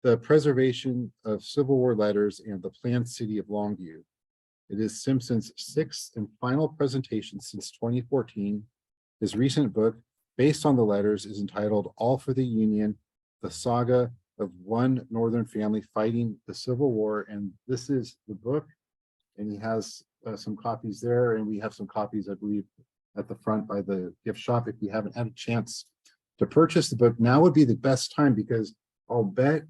the preservation of Civil War letters and the planned city of Longview. It is Simpson's sixth and final presentation since 2014. His recent book, based on the letters, is entitled All for the Union, the Saga of One Northern Family Fighting the Civil War. And this is the book, and he has some copies there, and we have some copies, I believe, at the front by the gift shop. If you haven't had a chance to purchase the book, now would be the best time, because I'll bet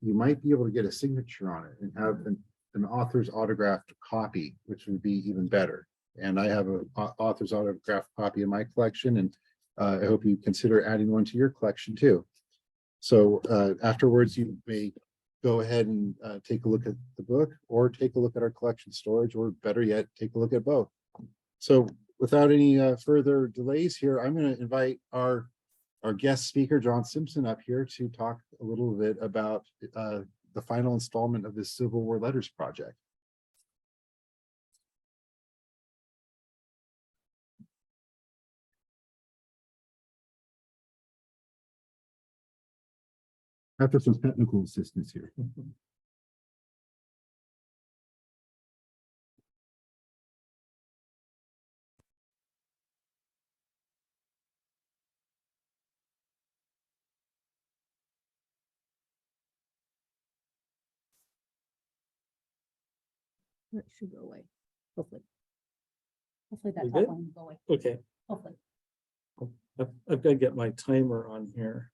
you might be able to get a signature on it and have an author's autographed copy, which would be even better. And I have an author's autographed copy in my collection, and I hope you consider adding one to your collection too. So afterwards, you may go ahead and take a look at the book, or take a look at our collection storage, or better yet, take a look at both. So without any further delays here, I'm going to invite our guest speaker, John Simpson, up here to talk a little bit about the final installment of this Civil War Letters project. After some technical assistance here. It should go away, hopefully. Hopefully that You top good? one will go away, Okay, hopefully. I've got to get my timer on here.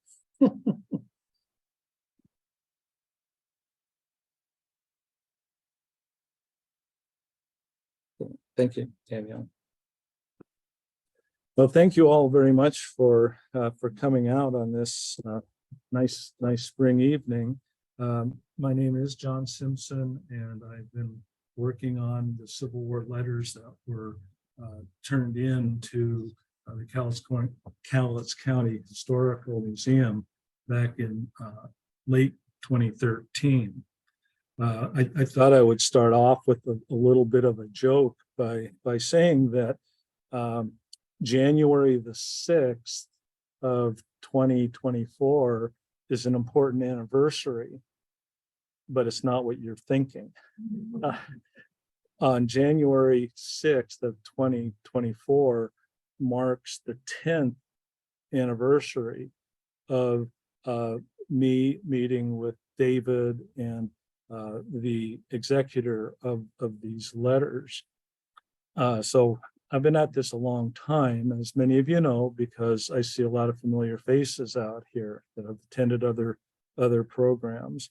Thank you, Danielle. Well, thank you all very much for coming out on this nice spring evening. My name is John Simpson, and I've been working on the Civil War letters that were turned in to the Cowlitz County Historical Museum back in late 2013. I thought I would start off with a little bit of a joke by saying that January the 6th of 2024 is an important anniversary, but it's not what you're thinking. On January 6th of 2024 marks the 10th anniversary of me meeting with David and the executor of these letters. So I've been at this a long time, as many of you know, because I see a lot of familiar faces out here that have attended other programs.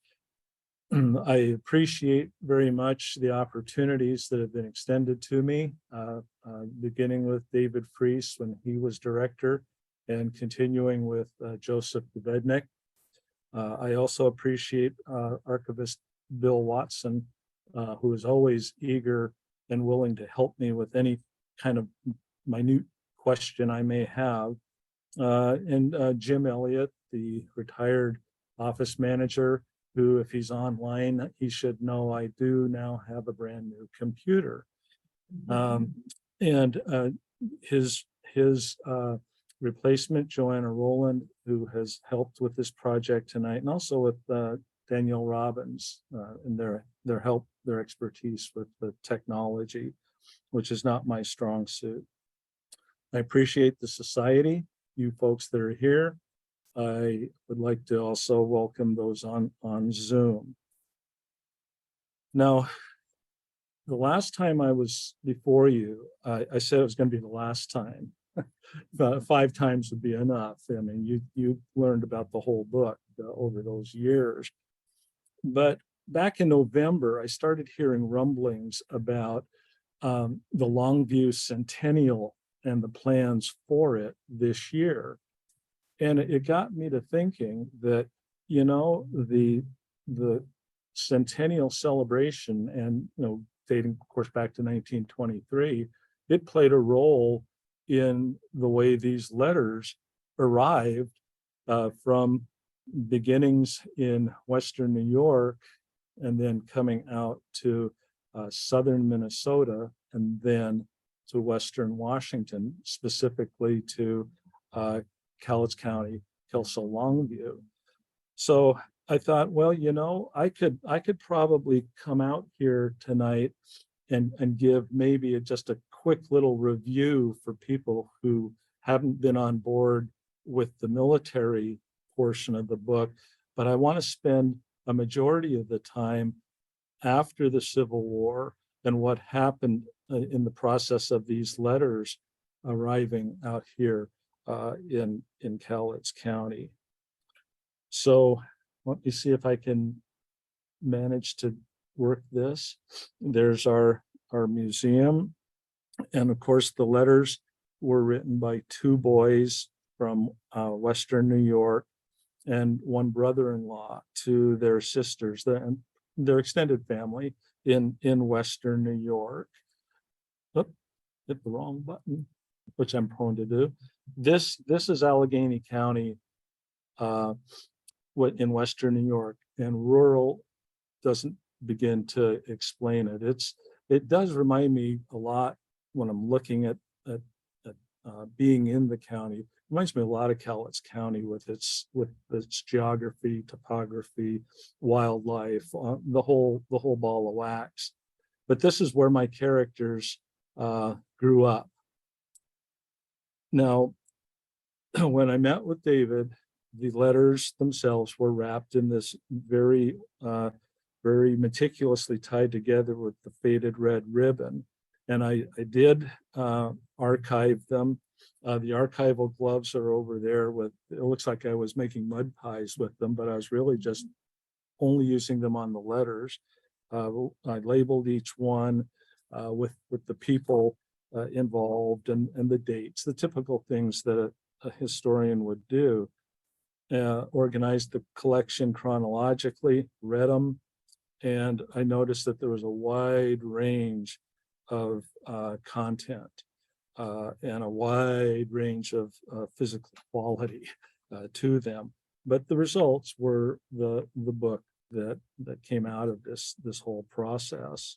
I appreciate very much the opportunities that have been extended to me, beginning with David Freese when he was director, and continuing with Joseph Davednik. I also appreciate Archivist Bill Watson, who is always eager and willing to help me with any kind of minute question I may have. And Jim Elliott, the retired office manager, who, if he's online, he should know I do now have a brand new computer. And his replacement, Joanna Rowland, who has helped with this project tonight, and also with Danielle Robbins and their help, their expertise with the technology, which is not my strong suit. I appreciate the society, you folks that are here. I would like to also welcome those on Zoom. Now, the last time I was before you, I said it was going to be the last time. 5 times would be enough. I mean, you learned about the whole book over those years. But back in November, I started hearing rumblings about the Longview Centennial and the plans for it this year. And it got me to thinking that, you know, the centennial celebration, and, you know, dating, of course, back to 1923, it played a role in the way these letters arrived from beginnings in Western New York, and then coming out to Southern Minnesota, and then to Western Washington, specifically to Cowlitz County, Kelso Longview. So I thought, well, I could probably come out here tonight and give maybe just a quick little review for people who haven't been on board with the military portion of the book, but I want to spend a majority of the time after the Civil War and what happened in the process of these letters arriving out here in Cowlitz County. So let me see if I can manage to work this. There's our museum. And of course, the letters were written by two boys from Western New York and one brother-in-law to their sisters, their extended family in Western New York. Oop, hit the wrong button, which I'm prone to do. This is Allegheny County, in Western New York, and rural doesn't begin to explain it. It does remind me a lot when I'm looking at being in the county. It reminds me a lot of Cowlitz County with its geography, topography, wildlife, the whole ball of wax. But this is where my characters grew up. Now, when I met with David, the letters themselves were wrapped in this very meticulously tied together with the faded red ribbon. And I did archive them. The archival gloves are over there it looks like I was making mud pies with them, but I was really just only using them on the letters. I labeled each one with the people involved and the dates, the typical things that a historian would do. Organized the collection chronologically, read them, and I noticed that there was a wide range of content and a wide range of physical quality to them. But the results were the book that came out of this whole process.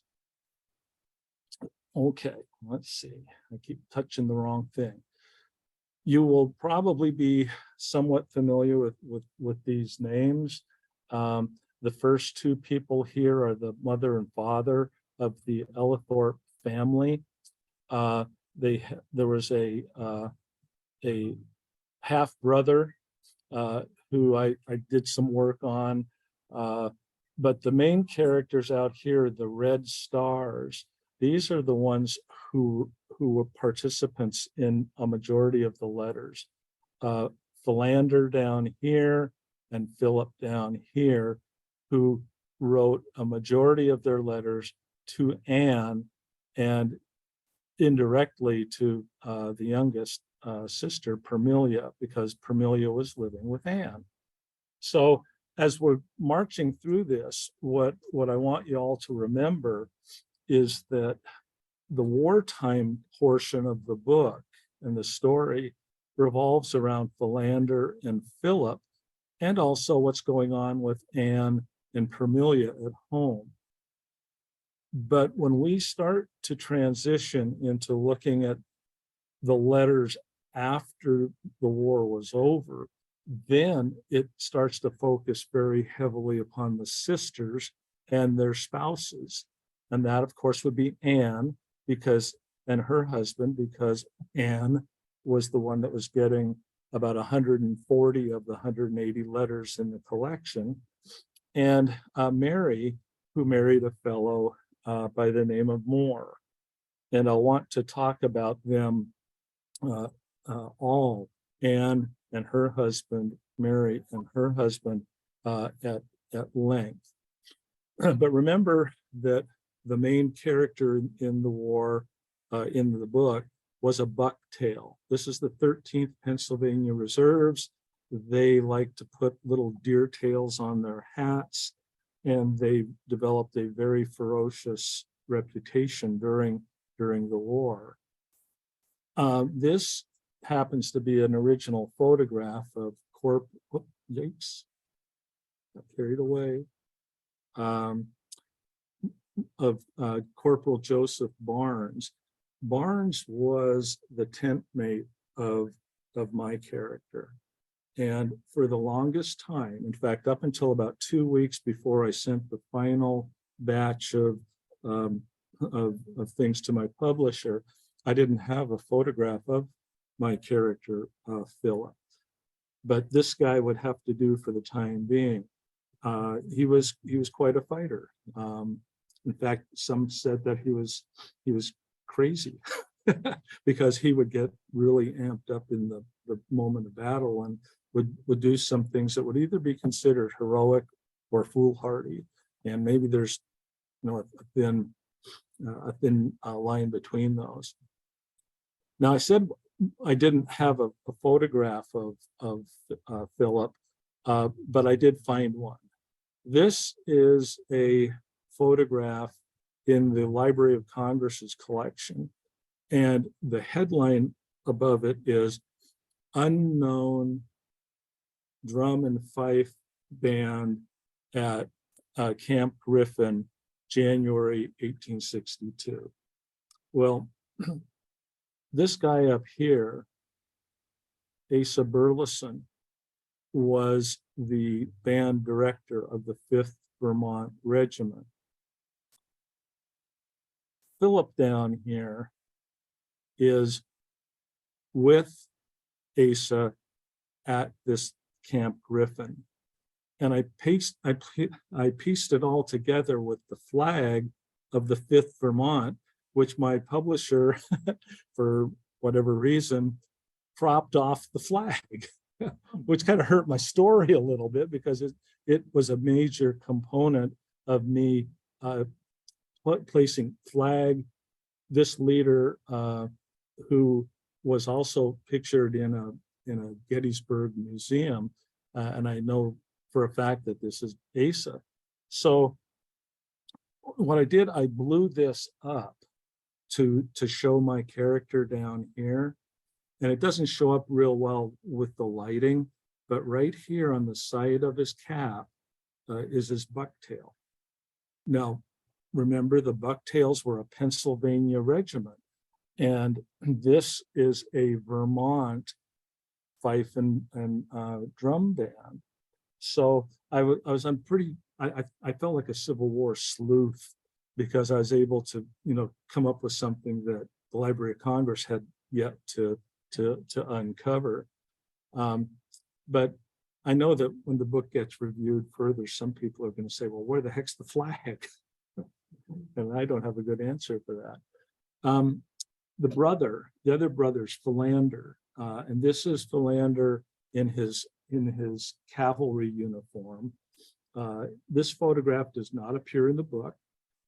Okay, let's see. I keep touching the wrong thing. You will probably be somewhat familiar with these names. The first two people here are the mother and father of the Ellithorpe family. There was a half brother who I did some work on, but the main characters out here, the red stars, these are the ones who were participants in a majority of the letters. Philander down here and Philip down here, who wrote a majority of their letters to Anne and indirectly to the youngest sister, Permelia, because Permelia was living with Anne. So as we're marching through this, what I want you all to remember is that the wartime portion of the book and the story revolves around Philander and Philip, and also what's going on with Anne and Permelia at home. But when we start to transition into looking at the letters after the war was over, then it starts to focus very heavily upon the sisters and their spouses. And that, of course, would be Anne, and her husband, because Anne was the one that was getting about 140 of the 180 letters in the collection. And Mary, who married a fellow by the name of Moore. And I'll want to talk about them all, Anne and her husband, Mary and her husband, at length. But remember that the main character in the war, in the book, was a bucktail. This is the 13th Pennsylvania Reserves. They like to put little deer tails on their hats, and they developed a very ferocious reputation during the war. This happens to be an original photograph of carried away, of Corporal Joseph Barnes. Barnes was the tent mate of my character. And for the longest time, in fact, up until about 2 weeks before I sent the final batch um, of things to my publisher, I didn't have a photograph of my character, Philip. But this guy would have to do for the time being. He was quite a fighter. In fact, some said that he was crazy because he would get really amped up in the moment of battle and would do some things that would either be considered heroic or foolhardy. And maybe there's a thin line between those. Now, I said I didn't have a photograph of Philip, but I did find one. This is a photograph in the Library of Congress's collection, and the headline above it is "Unknown Drum and Fife Band at Camp Griffin, January 1862." Well, this guy up here, Asa Burleson, was the band director of the 5th Vermont Regiment. Philip down here is with Asa at this Camp Griffin. And I pieced it all together with the flag of the 5th Vermont, which my publisher, for whatever reason, cropped off the flag, which kind of hurt my story a little bit because it was a major component of me placing flag, this leader who was also pictured in a Gettysburg museum, and I know for a fact that this is Asa. So what I did, I blew this up to show my character down here. And it doesn't show up real well with the lighting, but right here on the side of his cap is his bucktail. Now, remember, the bucktails were a Pennsylvania regiment, and this is a Vermont fife and drum band. So I felt like a Civil War sleuth because I was able to, come up with something that the Library of Congress had yet to uncover. But I know that when the book gets reviewed further, some people are going to say, well, where the heck's the flag? And I don't have a good answer for that. The other brother's Philander, and this is Philander in his cavalry uniform. This photograph does not appear in the book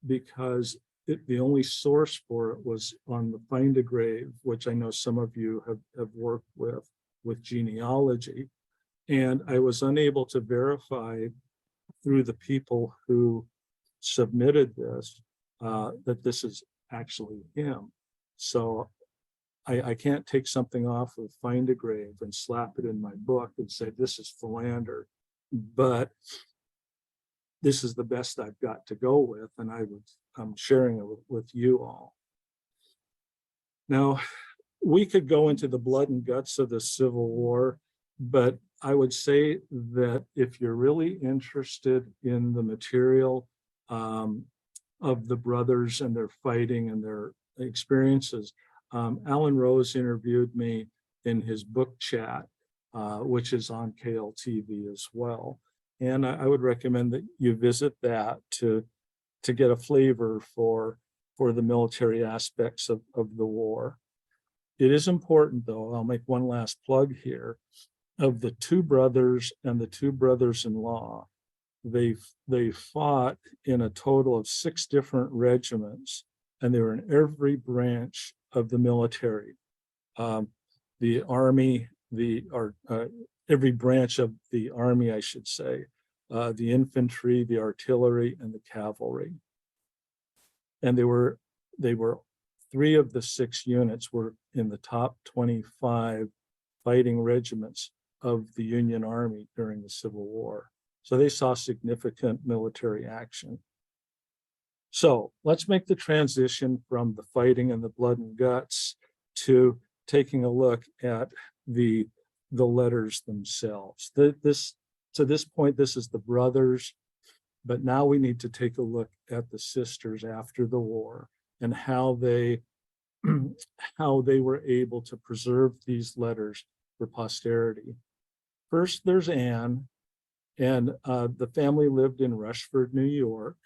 because the only source for it was on the Find a Grave, which I know some of you have worked with genealogy. And I was unable to verify through the people who submitted this that this is actually him. So I can't take something off of Find a Grave and slap it in my book and say, this is Philander. But this is the best I've got to go with, and I'm sharing it with you all. Now, we could go into the blood and guts of the Civil War, but I would say that if you're really interested in the material of the brothers and their fighting and their experiences, Alan Rose interviewed me in his book chat, which is on KLTV as well. And I would recommend that you visit that to get a flavor for the military aspects of the war. It is important, though, I'll make one last plug here, of the two brothers and the two brothers-in-law. They fought in a total of 6 different regiments, and they were in every branch of the military. The Army, every branch of the Army, I should say, the infantry, the artillery, and the cavalry. And they were 3 of the 6 units were in the top 25 fighting regiments of the Union Army during the Civil War. So they saw significant military action. So let's make the transition from the fighting and the blood and guts to taking a look at the the letters themselves. To this point, this is the brothers, but now we need to take a look at the sisters after the war and how they how they were able to preserve these letters for posterity. First, there's Anne, and the family lived in Rushford, New York,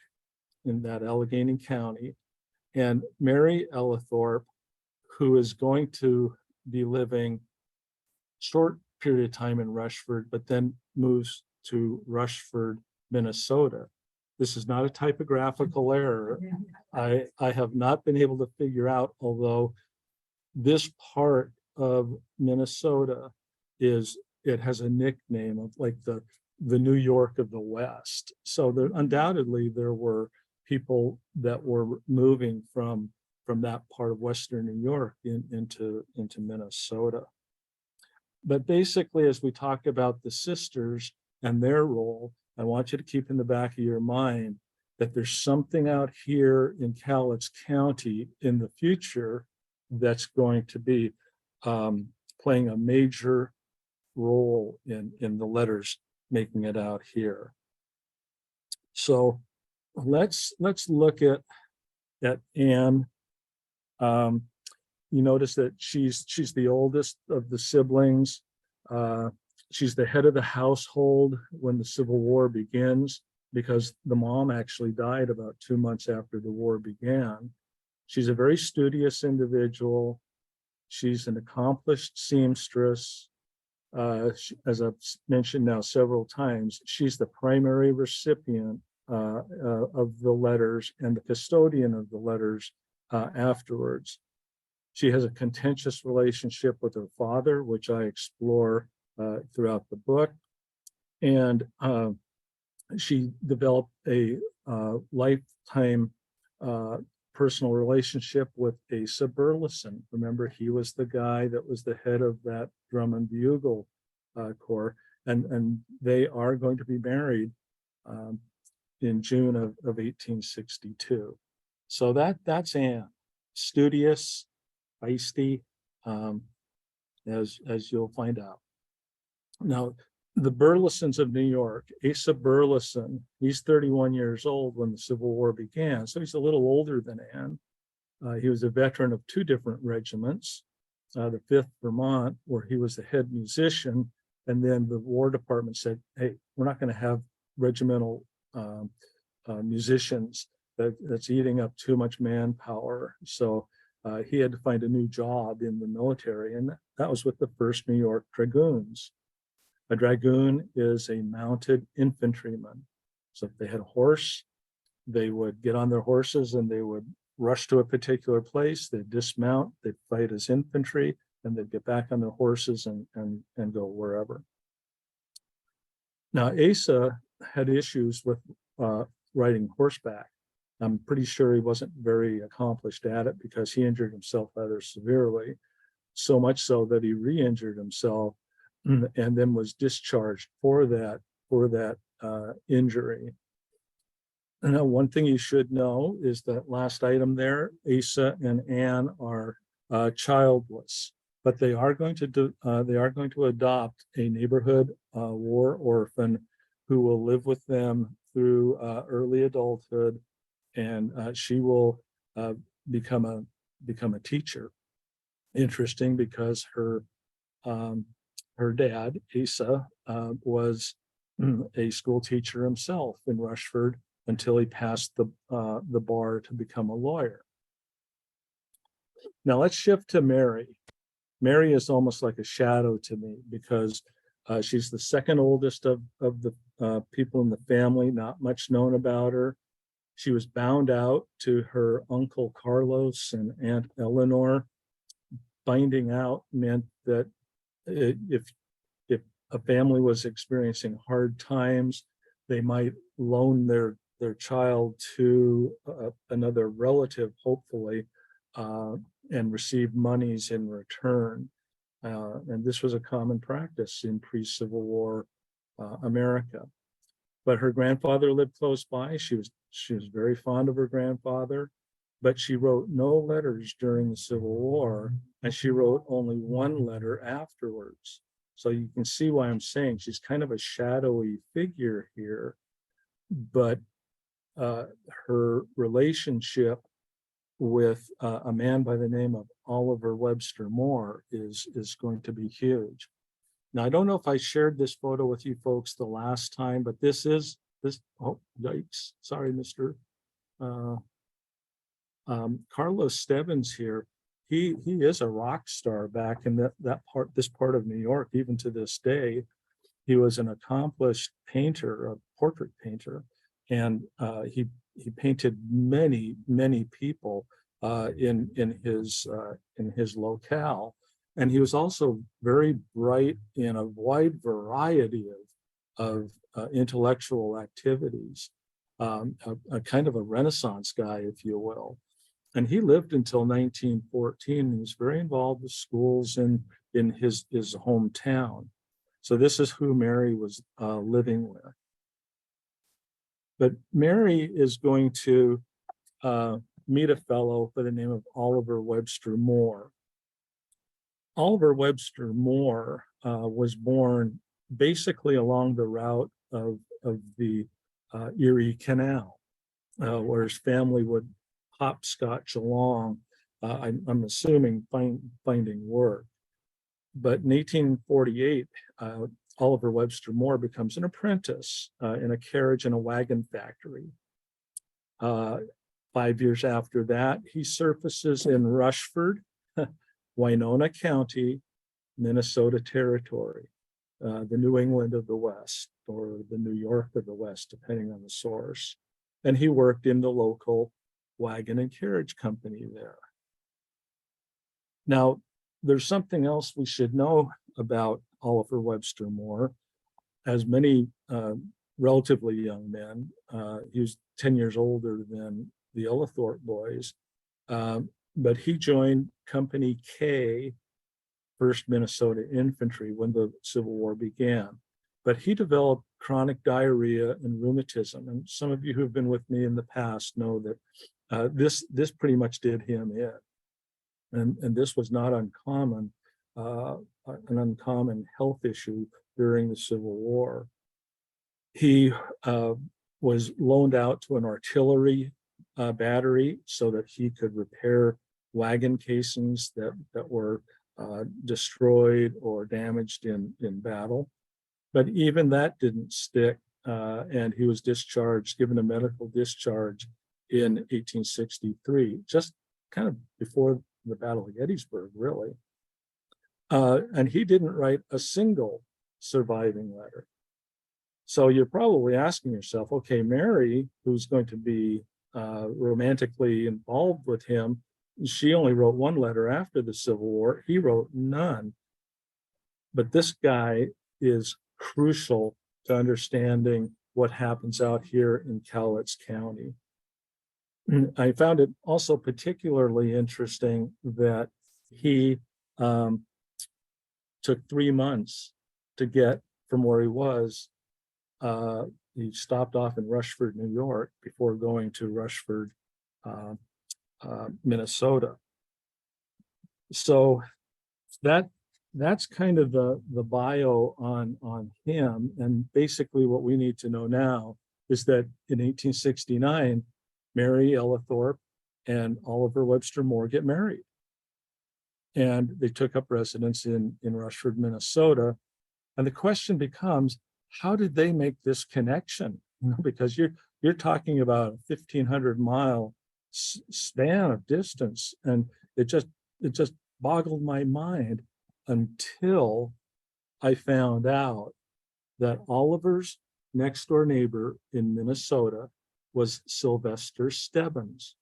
in that Allegheny County. And Mary Ellithorpe, who is going to be living short period of time in Rushford, but then moves to Rushford, Minnesota. This is not a typographical error. I have not been able to figure out, although this part of Minnesota it has a nickname of like the New York of the West. So there undoubtedly there were people that were moving from that part of Western New York into Minnesota. But basically, as we talk about the sisters and their role, I want you to keep in the back of your mind that there's something out here in Cowlitz County in the future that's going to be playing a major role in the letters making it out here. So let's look at Anne. You notice that she's the oldest of the siblings. She's the head of the household when the Civil War begins, because the mom actually died about 2 months after the war began. She's a very studious individual. She's an accomplished seamstress. As I've mentioned now several times, she's the primary recipient of the letters and the custodian of the letters afterwards. She has a contentious relationship with her father, which I explore throughout the book. And she developed a lifetime personal relationship with Asa Burleson. Remember, he was the guy that was the head of that drum and bugle corps, and they are going to be married in June of 1862. So that's Anne, studious, feisty, as you'll find out. Now, the Burlesons of New York, Asa Burleson, he's 31 years old when the Civil War began, so he's a little older than Anne. He was a veteran of 2 different regiments, the 5th Vermont, where he was the head musician, and then the War Department said, hey, we're not going to have regimental musicians. That's eating up too much manpower. So he had to find a new job in the military, and that was with the 1st New York Dragoons. A dragoon is a mounted infantryman. So if they had a horse, they would get on their horses and they would rush to a particular place, they'd dismount, they'd fight as infantry, and they'd get back on their horses and go wherever. Now, Asa had issues with riding horseback. I'm pretty sure he wasn't very accomplished at it because he injured himself rather severely, so much so that he re-injured himself and then was discharged for that injury. Now, one thing you should know is that last item there, Asa and Anne are childless, but they are going to adopt a neighborhood war orphan who will live with them through early adulthood, and she will become a teacher. Interesting, because her dad, Asa, was a school teacher himself in Rushford until he passed the bar to become a lawyer. Now let's shift to Mary. Mary is almost like a shadow to me because she's the second oldest of the people in the family, not much known about her. She was bound out to her uncle Carlos and Aunt Eleanor. Finding out meant that if a family was experiencing hard times, they might loan their child to another relative, hopefully, and receive monies in return. And this was a common practice in pre-Civil War America. But her grandfather lived close by. She was very fond of her grandfather, but she wrote no letters during the Civil War, and she wrote only one letter afterwards. So you can see why I'm saying she's kind of a shadowy figure here, but her relationship with a man by the name of Oliver Webster Moore is going to be huge. Now, I don't know if I shared this photo with you folks the last time, but this, oh, yikes, sorry, Mr. Carlos Stebbins here. He is a rock star back in this part of New York, even to this day. He was an accomplished painter, a portrait painter, and he painted many people in his locale. And he was also very bright in a wide variety of intellectual activities, a kind of a Renaissance guy, if you will. And he lived until 1914. He was very involved with schools in his hometown. So this is who Mary was living with. But Mary is going to meet a fellow by the name of Oliver Webster Moore. Oliver Webster Moore was born basically along the route of the Erie Canal, where his family would hopscotch along, I'm assuming finding work. But in 1848, Oliver Webster Moore becomes an apprentice in a carriage and a wagon factory. 5 years after that, he surfaces in Rushford, Winona County, Minnesota Territory, the New England of the West, or the New York of the West, depending on the source. And he worked in the local wagon and carriage company there. Now, there's something else we should know about Oliver Webster Moore. As many relatively young men, he was 10 years older than the Ellithorpe boys, but he joined Company K, 1st Minnesota Infantry, when the Civil War began. But he developed chronic diarrhea and rheumatism. And some of you who have been with me in the past know that this pretty much did him in. And this was not uncommon, an uncommon health issue during the Civil War. He was loaned out to an artillery battery so that he could repair wagon casings that were destroyed or damaged in battle. But even that didn't stick, and he was given a medical discharge in 1863, just kind of before the Battle of Gettysburg, really. And he didn't write a single surviving letter. So you're probably asking yourself, okay, Mary, who's going to be romantically involved with him, she only wrote one letter after the Civil War. He wrote none. But this guy is crucial to understanding what happens out here in Cowlitz County. I found it also particularly interesting that he took 3 months to get from where he was. He stopped off in Rushford, New York, before going to Rushford, Minnesota. So that's kind of the bio on him. And basically what we need to know now is that in 1869, Mary Ellithorpe and Oliver Webster Moore get married. And they took up residence in Rushford, Minnesota. And the question becomes, how did they make this connection? Because you're talking about a 1,500-mile span of distance, and it just boggled my mind until I found out that Oliver's next door neighbor in Minnesota was Sylvester Stebbins.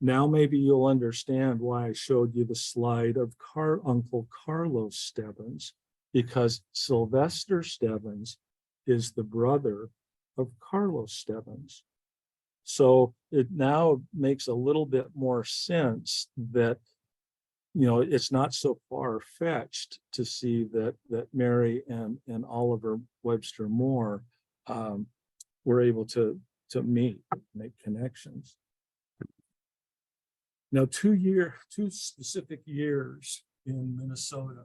Now maybe you'll understand why I showed you the slide of Uncle Carlos Stebbins, because Sylvester Stebbins is the brother of Carlos Stebbins. So it now makes a little bit more sense that, it's not so far-fetched to see that Mary and Oliver Webster Moore were able to meet, make connections. Now, 2 specific years in Minnesota,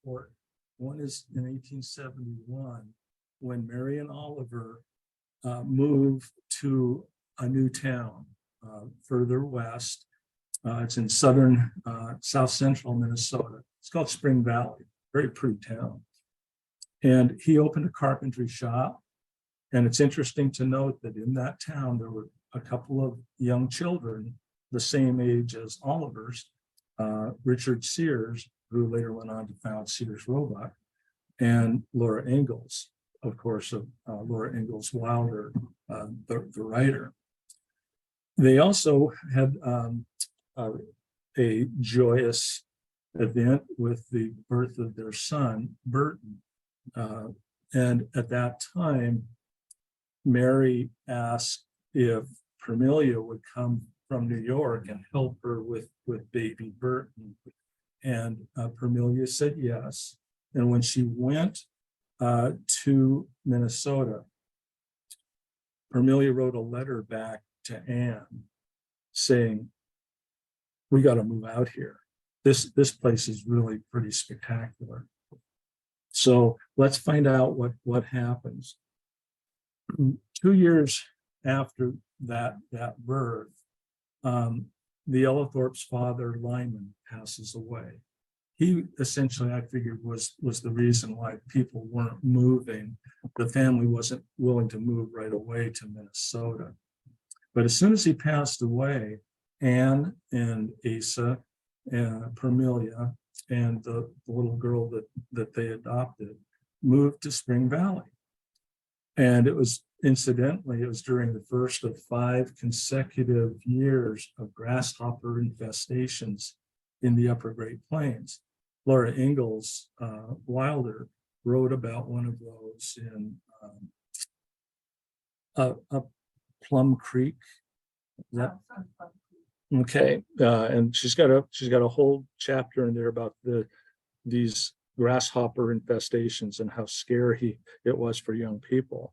or One is in 1871, when Mary and Oliver moved to a new town further west. It's in southern, south central Minnesota. It's called Spring Valley, very pretty town. And he opened a carpentry shop. And it's interesting to note that in that town, there were a couple of young children, the same age as Oliver's, Richard Sears, who later went on to found Sears Roebuck, and Laura Ingalls, of course, of Laura Ingalls Wilder, the writer. They also had a joyous event with the birth of their son, Burton. And at that time, Mary asked if Permelia would come from New York and help her with baby Burton. And Permelia said yes. And when she went to Minnesota, Permelia wrote a letter back to Anne saying, we got to move out here. This place is really pretty spectacular. So let's find out what happens. 2 years after that birth, the Ellithorpe's father, Lyman, passes away. He essentially, I figured, was the reason why people weren't moving. The family wasn't willing to move right away to Minnesota. But as soon as he passed away, Anne and Asa and Permelia and the little girl that they adopted moved to Spring Valley. And it was, incidentally, it was during the first of 5 consecutive years of grasshopper infestations in the Upper Great Plains. Laura Ingalls Wilder wrote about one of those in Plum Creek. Okay, and she's got a whole chapter in there about these grasshopper infestations and how scary it was for young people.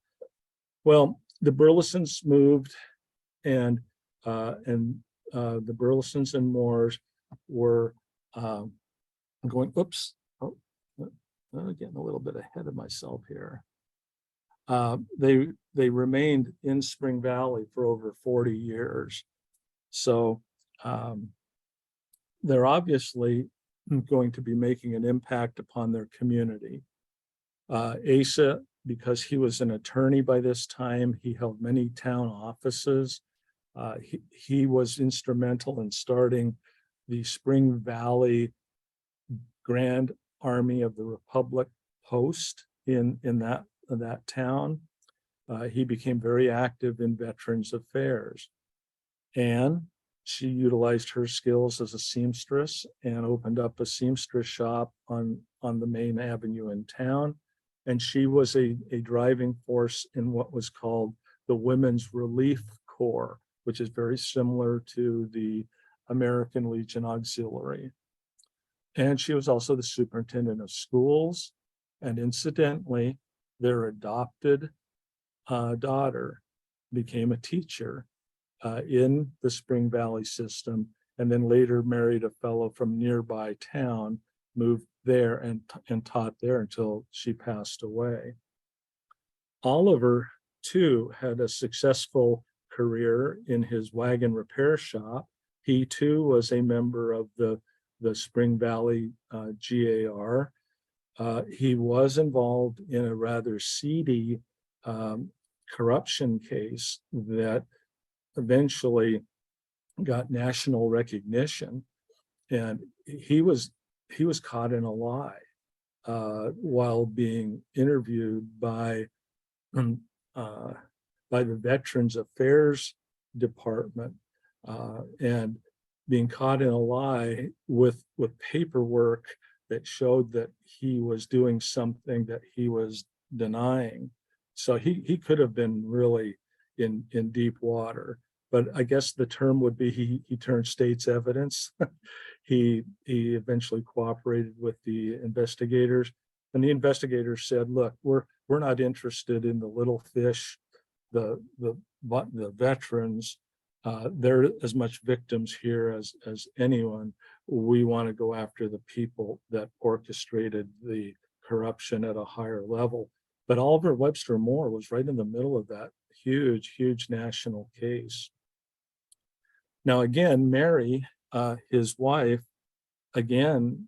Well, the Burlesons moved, and the Burlesons and Moores were going. Oops, I'm getting a little bit ahead of myself here. They remained in Spring Valley for over 40 years. So they're obviously going to be making an impact upon their community. Asa, because he was an attorney by this time, he held many town offices. He was instrumental in starting the Spring Valley Grand Army of the Republic post in that town. He became very active in Veterans Affairs. Anne, she utilized her skills as a seamstress and opened up a seamstress shop on the main avenue in town. And she was a driving force in what was called the Women's Relief Corps, which is very similar to the American Legion Auxiliary. And she was also the superintendent of schools. And incidentally, their adopted daughter became a teacher in the Spring Valley system, and then later married a fellow from nearby town, moved there and taught there until she passed away. Oliver, too, had a successful career in his wagon repair shop. He, too, was a member of the Spring Valley GAR. He was involved in a rather seedy corruption case that eventually got national recognition, and he was caught in a lie while being interviewed by the Veterans Affairs Department, and being caught in a lie with paperwork that showed that he was doing something that he was denying. So he could have been really in deep water. But I guess the term would be he turned state's evidence. He eventually cooperated with the investigators, and the investigators said, "Look, we're not interested in the little fish, the veterans. They're as much victims here as anyone. We want to go after the people that orchestrated the corruption at a higher level. But Oliver Webster Moore was right in the middle of that huge national case. Now, again, Mary, his wife, again,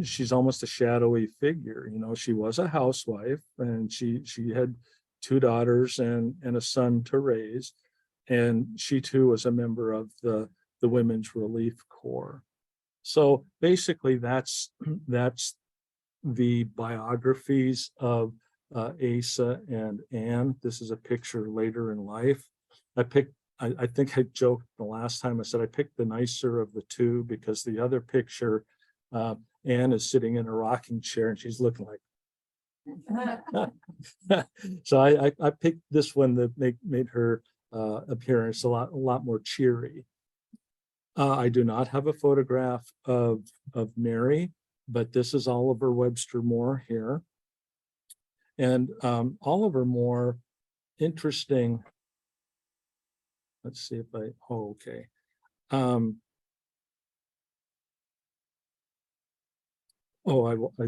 she's almost a shadowy figure. You know, she was a housewife, and she had two daughters and a son to raise. And she too was a member of the Women's Relief Corps. So basically that's the biographies of Asa and Anne. This is a picture later in life. I think I joked the last time, I said I picked the nicer of the two, because the other picture, Anne is sitting in a rocking chair and she's looking like, so I picked this one that made her appearance a lot more cheery. I do not have a photograph of Mary, but this is Oliver Webster Moore here. And Oliver Moore, interesting. Let's see if okay. I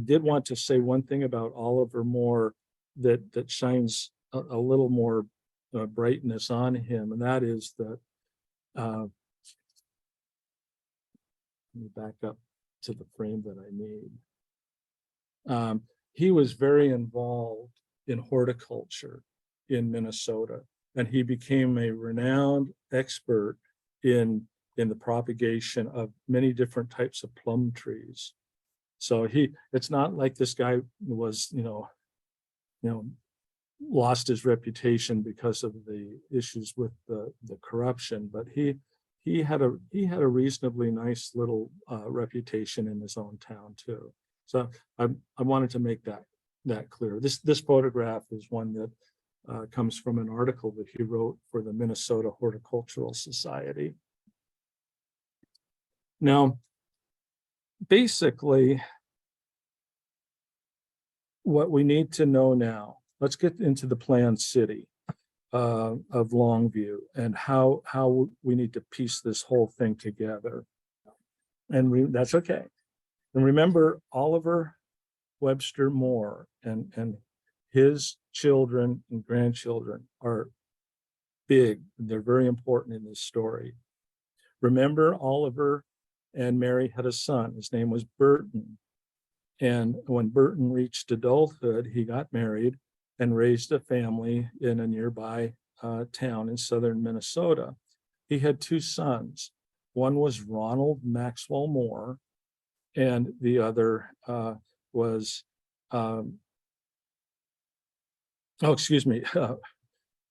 did want to say one thing about Oliver Moore that shines a little more brightness on him, and that is that, let me back up to the frame that I need. He was very involved in horticulture in Minnesota, and he became a renowned expert in the propagation of many different types of plum trees. So it's not like this guy was, lost his reputation because of the issues with the corruption, but he had a reasonably nice little reputation in his own town too. So I wanted to make that clear. This photograph is one that comes from an article that he wrote for the Minnesota Horticultural Society. Now, basically, what we need to know now, let's get into the planned city of Longview and how we need to piece this whole thing together. And that's okay. And remember, Oliver Webster Moore and his children and grandchildren are big. They're very important in this story. Remember, Oliver and Mary had a son. His name was Burton. And when Burton reached adulthood, he got married and raised a family in a nearby town in southern Minnesota. He had two sons. One was Ronald Maxwell Moore, and the other was,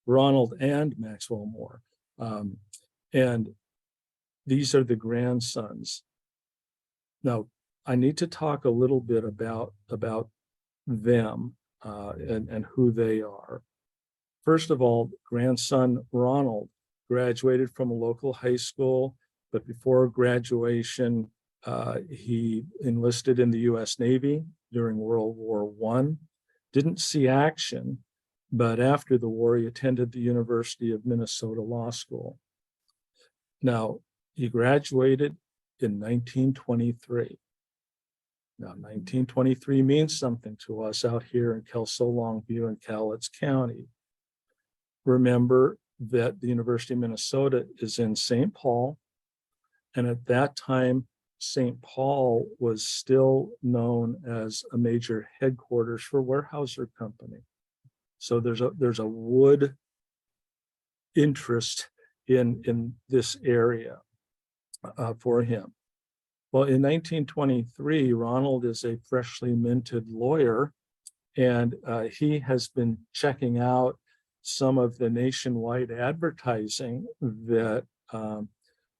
Ronald and Maxwell Moore. And these are the grandsons. Now, I need to talk a little bit about them and who they are. First of all, grandson Ronald graduated from a local high school, but before graduation, he enlisted in the U.S. Navy during World War I. Didn't see action, but after the war, he attended the University of Minnesota Law School. Now, he graduated in 1923. Now, 1923 means something to us out here in Kelso, Longview, and Cowlitz County. Remember that the University of Minnesota is in St. Paul, and at that time, St. Paul was still known as a major headquarters for Weyerhaeuser Company. So there's a wood interest in this area for him. Well, in 1923, Ronald is a freshly minted lawyer, and he has been checking out some of the nationwide advertising that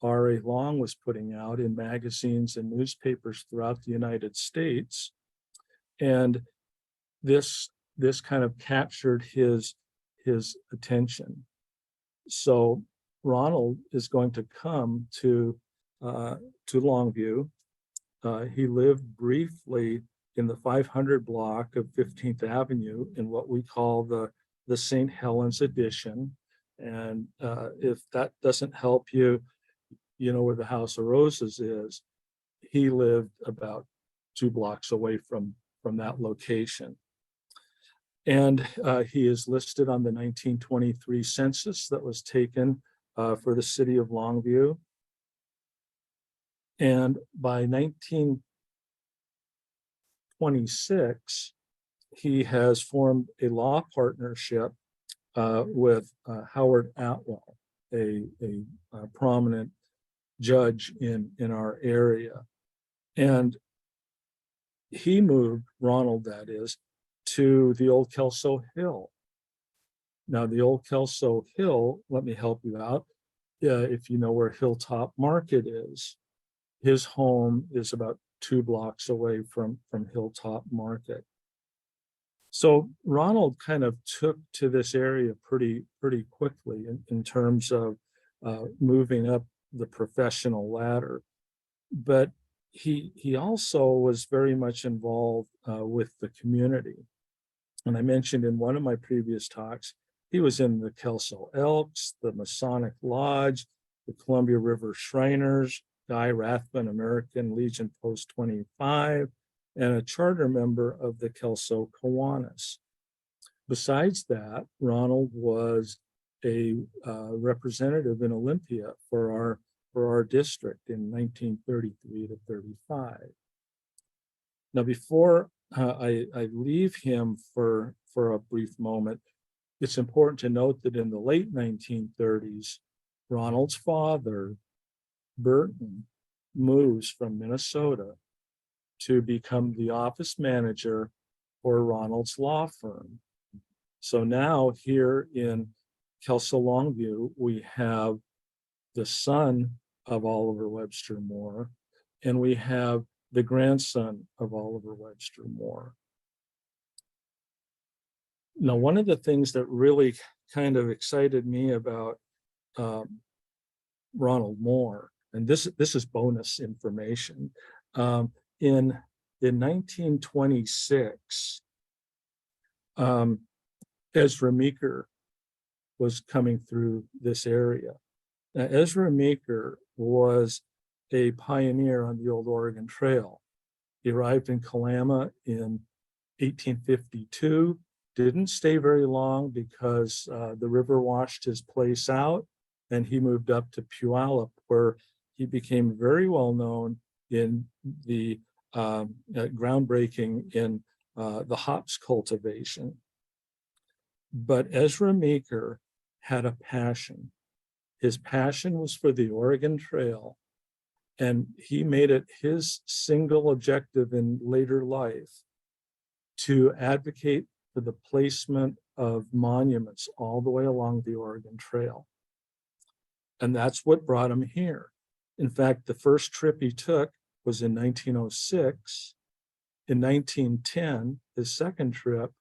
R.A. Long was putting out in magazines and newspapers throughout the United States. And this kind of captured his attention. So Ronald is going to come to Longview. He lived briefly in the 500 block of 15th Avenue in what we call the St. Helens Addition. And if that doesn't help you, you know where the House of Roses is. He lived about 2 blocks away from that location. And he is listed on the 1923 census that was taken for the city of Longview. And by 1926, he has formed a law partnership with Howard Atwell, a prominent judge in our area. And he moved, Ronald that is, to the old Kelso Hill. Now, the old Kelso Hill, let me help you out. If you know where Hilltop Market is, his home is about 2 blocks away from Hilltop Market. So Ronald kind of took to this area pretty quickly in terms of moving up the professional ladder. But he also was very much involved with the community. And I mentioned in one of my previous talks, he was in the Kelso Elks, the Masonic Lodge, the Columbia River Shriners, Guy Rathbun American Legion Post 25, and a charter member of the Kelso Kiwanis. Besides that, Ronald was a representative in Olympia for our district in 1933 to 35. Now, before I leave him for a brief moment, it's important to note that in the late 1930s, Ronald's father, Burton, moves from Minnesota to become the office manager for Ronald's law firm. So now here in Kelso Longview, we have the son of Oliver Webster Moore, and we have the grandson of Oliver Webster Moore. Now, one of the things that really kind of excited me about Ronald Moore, and this is bonus information, in 1926, Ezra Meeker was coming through this area. Now, Ezra Meeker was a pioneer on the old Oregon Trail. He arrived in Kalama in 1852, didn't stay very long because the river washed his place out, and he moved up to Puyallup, where he became very well known in the groundbreaking in the hops cultivation. But Ezra Meeker had a passion. His passion was for the Oregon Trail, and he made it his single objective in later life to advocate for the placement of monuments all the way along the Oregon Trail. And that's what brought him here. In fact, the first trip he took was in 1906. In 1910, his second trip,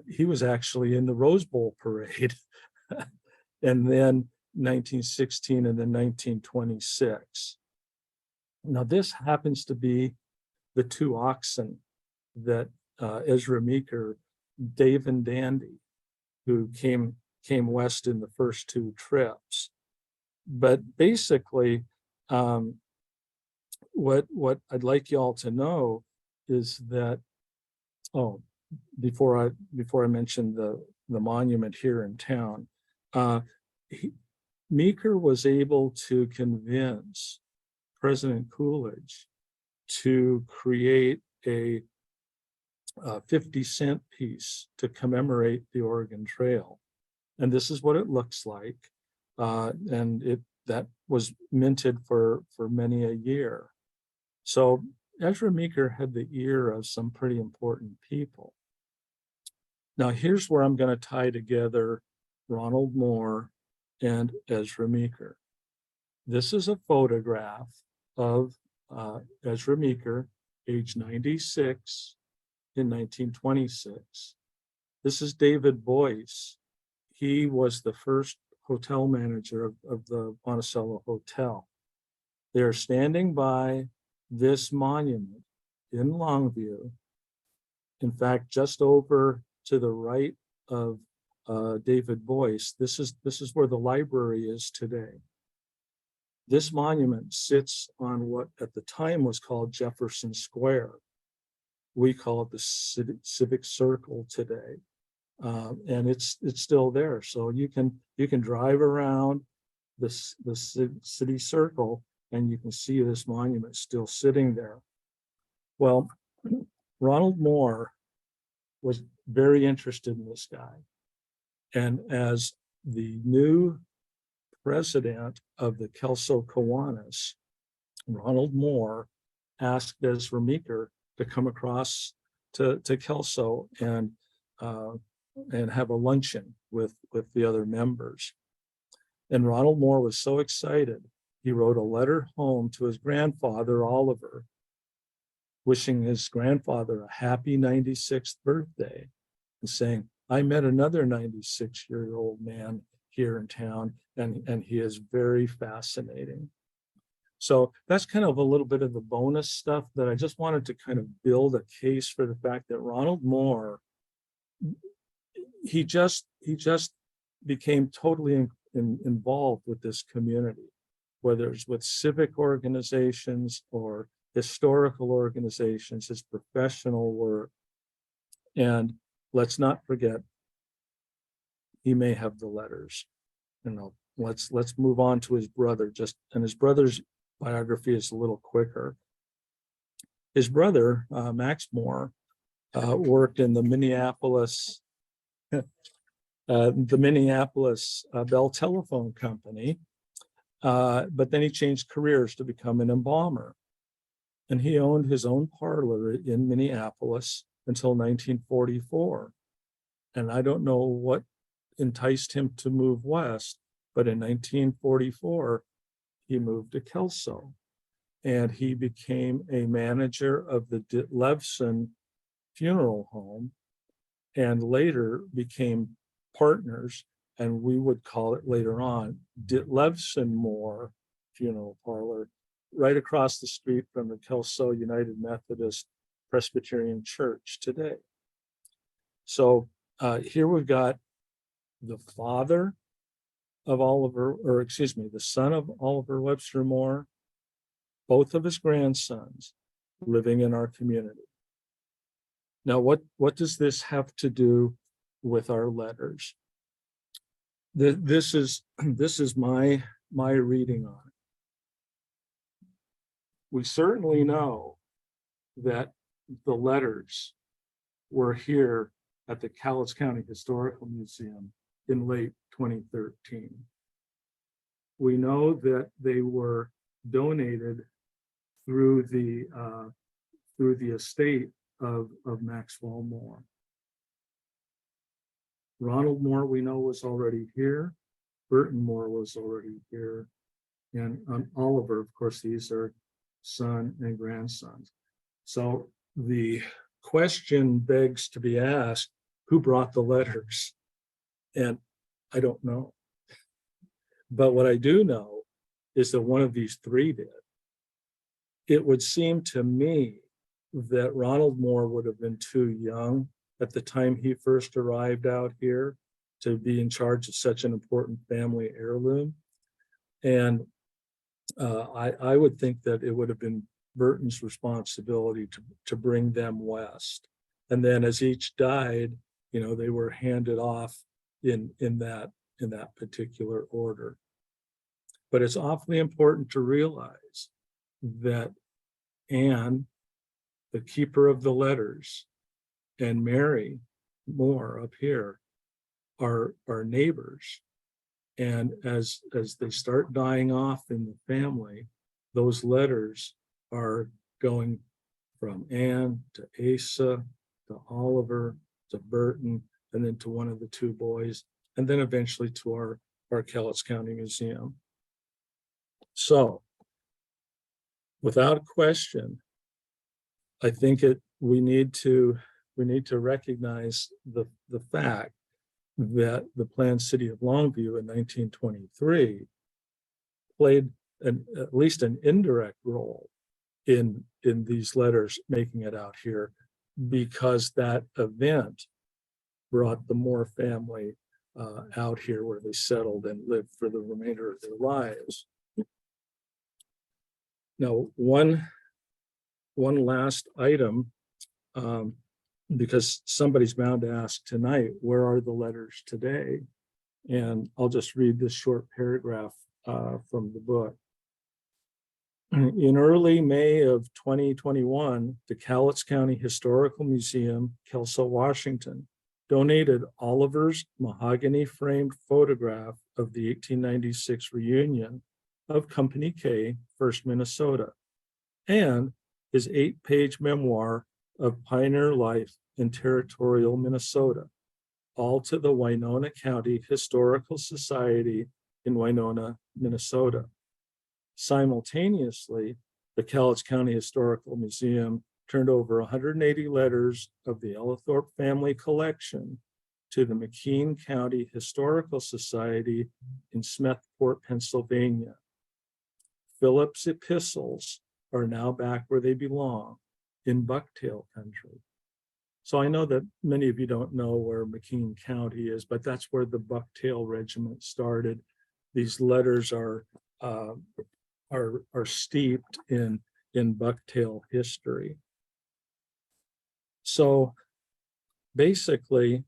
he was actually in the Rose Bowl parade. And then 1916 and then 1926. Now, this happens to be the 2 oxen that Ezra Meeker, Dave and Dandy, who came west in the first 2 trips. But basically, what I'd like y'all to know is that, before I mention the monument here in town, Meeker was able to convince President Coolidge to create a 50-cent piece to commemorate the Oregon Trail. And this is what it looks like. And that was minted for many a year. So Ezra Meeker had the ear of some pretty important people. Now, here's where I'm going to tie together Ronald Moore and Ezra Meeker. This is a photograph of Ezra Meeker, age 96, in 1926. This is David Boyce. He was the first hotel manager of the Monticello Hotel. They're standing by this monument in Longview. In fact, just over to the right of David Boyce, this is where the library is today. This monument sits on what at the time was called Jefferson Square, we call it the civic circle today. And it's still there. So you can drive around the city circle and you can see this monument still sitting there. Well, Ronald Moore was very interested in this guy. And as the new president of the Kelso Kiwanis, Ronald Moore asked Ezra Meeker to come across to Kelso and have a luncheon with the other members. And Ronald Moore was so excited, he wrote a letter home to his grandfather, Oliver, wishing his grandfather a happy 96th birthday and saying, I met another 96-year-old man here in town, and he is very fascinating. So that's kind of a little bit of the bonus stuff that I just wanted to kind of build a case for the fact that Ronald Moore, he just became totally involved with this community, whether it's with civic organizations or historical organizations, his professional work. And let's not forget, he may have the letters. You know, let's move on to his brother. And his brother's biography is a little quicker. His brother, Max Moore, worked in the Minneapolis Bell Telephone Company, but then he changed careers to become an embalmer. And he owned his own parlor in Minneapolis until 1944. And I don't know what enticed him to move west, but in 1944, he moved to Kelso. And he became a manager of the Ditlevson Funeral Home and later became partners, and we would call it later on Ditlevson Moore Funeral Parlor, right across the street from the Kelso United Methodist Presbyterian Church today. So here we've got the father of Oliver, or excuse me, the son of Oliver Webster Moore, both of his grandsons living in our community. Now, what does this have to do with our letters? This is my reading on it. We certainly know that the letters were here at the Cowlitz County Historical Museum in late 2013. We know that they were donated through the estate of Maxwell Moore. Ronald Moore, we know, was already here. Burton Moore was already here. And Oliver, of course, these are son and grandsons. So the question begs to be asked, who brought the letters? And I don't know. But what I do know is that one of these three did. It would seem to me that Ronald Moore would have been too young at the time he first arrived out here to be in charge of such an important family heirloom. And I would think that it would have been Burton's responsibility to bring them west. And then as each died, you know, they were handed off in that particular order. But it's awfully important to realize that Anne, the keeper of the letters, and Mary Moore up here are neighbors. And as they start dying off in the family, those letters are going from Anne to Asa to Oliver to Burton, and then to one of the two boys, and then eventually to our Cowlitz County Museum. So, without question, I think we need to recognize the fact that the planned city of Longview in 1923 played at least an indirect role in these letters making it out here, because that event brought the Moore family out here where they settled and lived for the remainder of their lives. Now, one last item because somebody's bound to ask tonight, where are the letters today? And I'll just read this short paragraph from the book. In early May of 2021, the Cowlitz County Historical Museum, Kelso, Washington, donated Oliver's mahogany framed photograph of the 1896 reunion of Company K, 1st Minnesota, and his 8-page memoir of pioneer life in territorial Minnesota, all to the Winona County Historical Society in Winona, Minnesota. Simultaneously, the Cowlitz County Historical Museum turned over 180 letters of the Ellithorpe family collection to the McKean County Historical Society in Smethport, Pennsylvania. Philip's epistles are now back where they belong, in Bucktail country. So I know that many of you don't know where McKean County is, but that's where the Bucktail Regiment started. These letters are steeped in Bucktail history. So basically,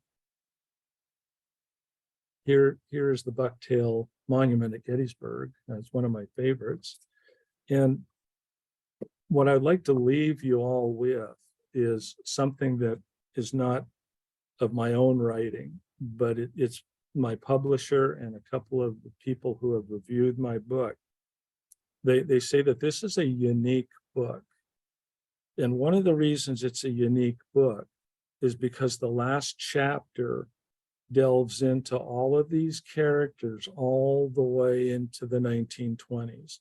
here's the Bucktail Monument at Gettysburg. It's one of my favorites. And what I'd like to leave you all with is something that is not of my own writing, but it's my publisher and a couple of the people who have reviewed my book. They say that this is a unique book. And one of the reasons it's a unique book is because the last chapter delves into all of these characters all the way into the 1920s.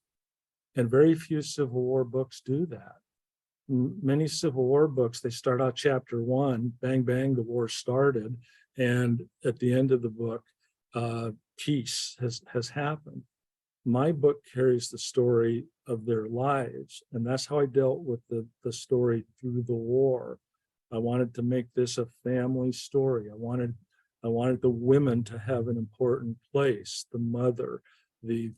And very few Civil War books do that. Many Civil War books, they start out chapter 1, bang, bang, the war started. And at the end of the book, peace has happened. My book carries the story of their lives. And that's how I dealt with the story through the war. I wanted to make this a family story. I wanted the women to have an important place, the mother, the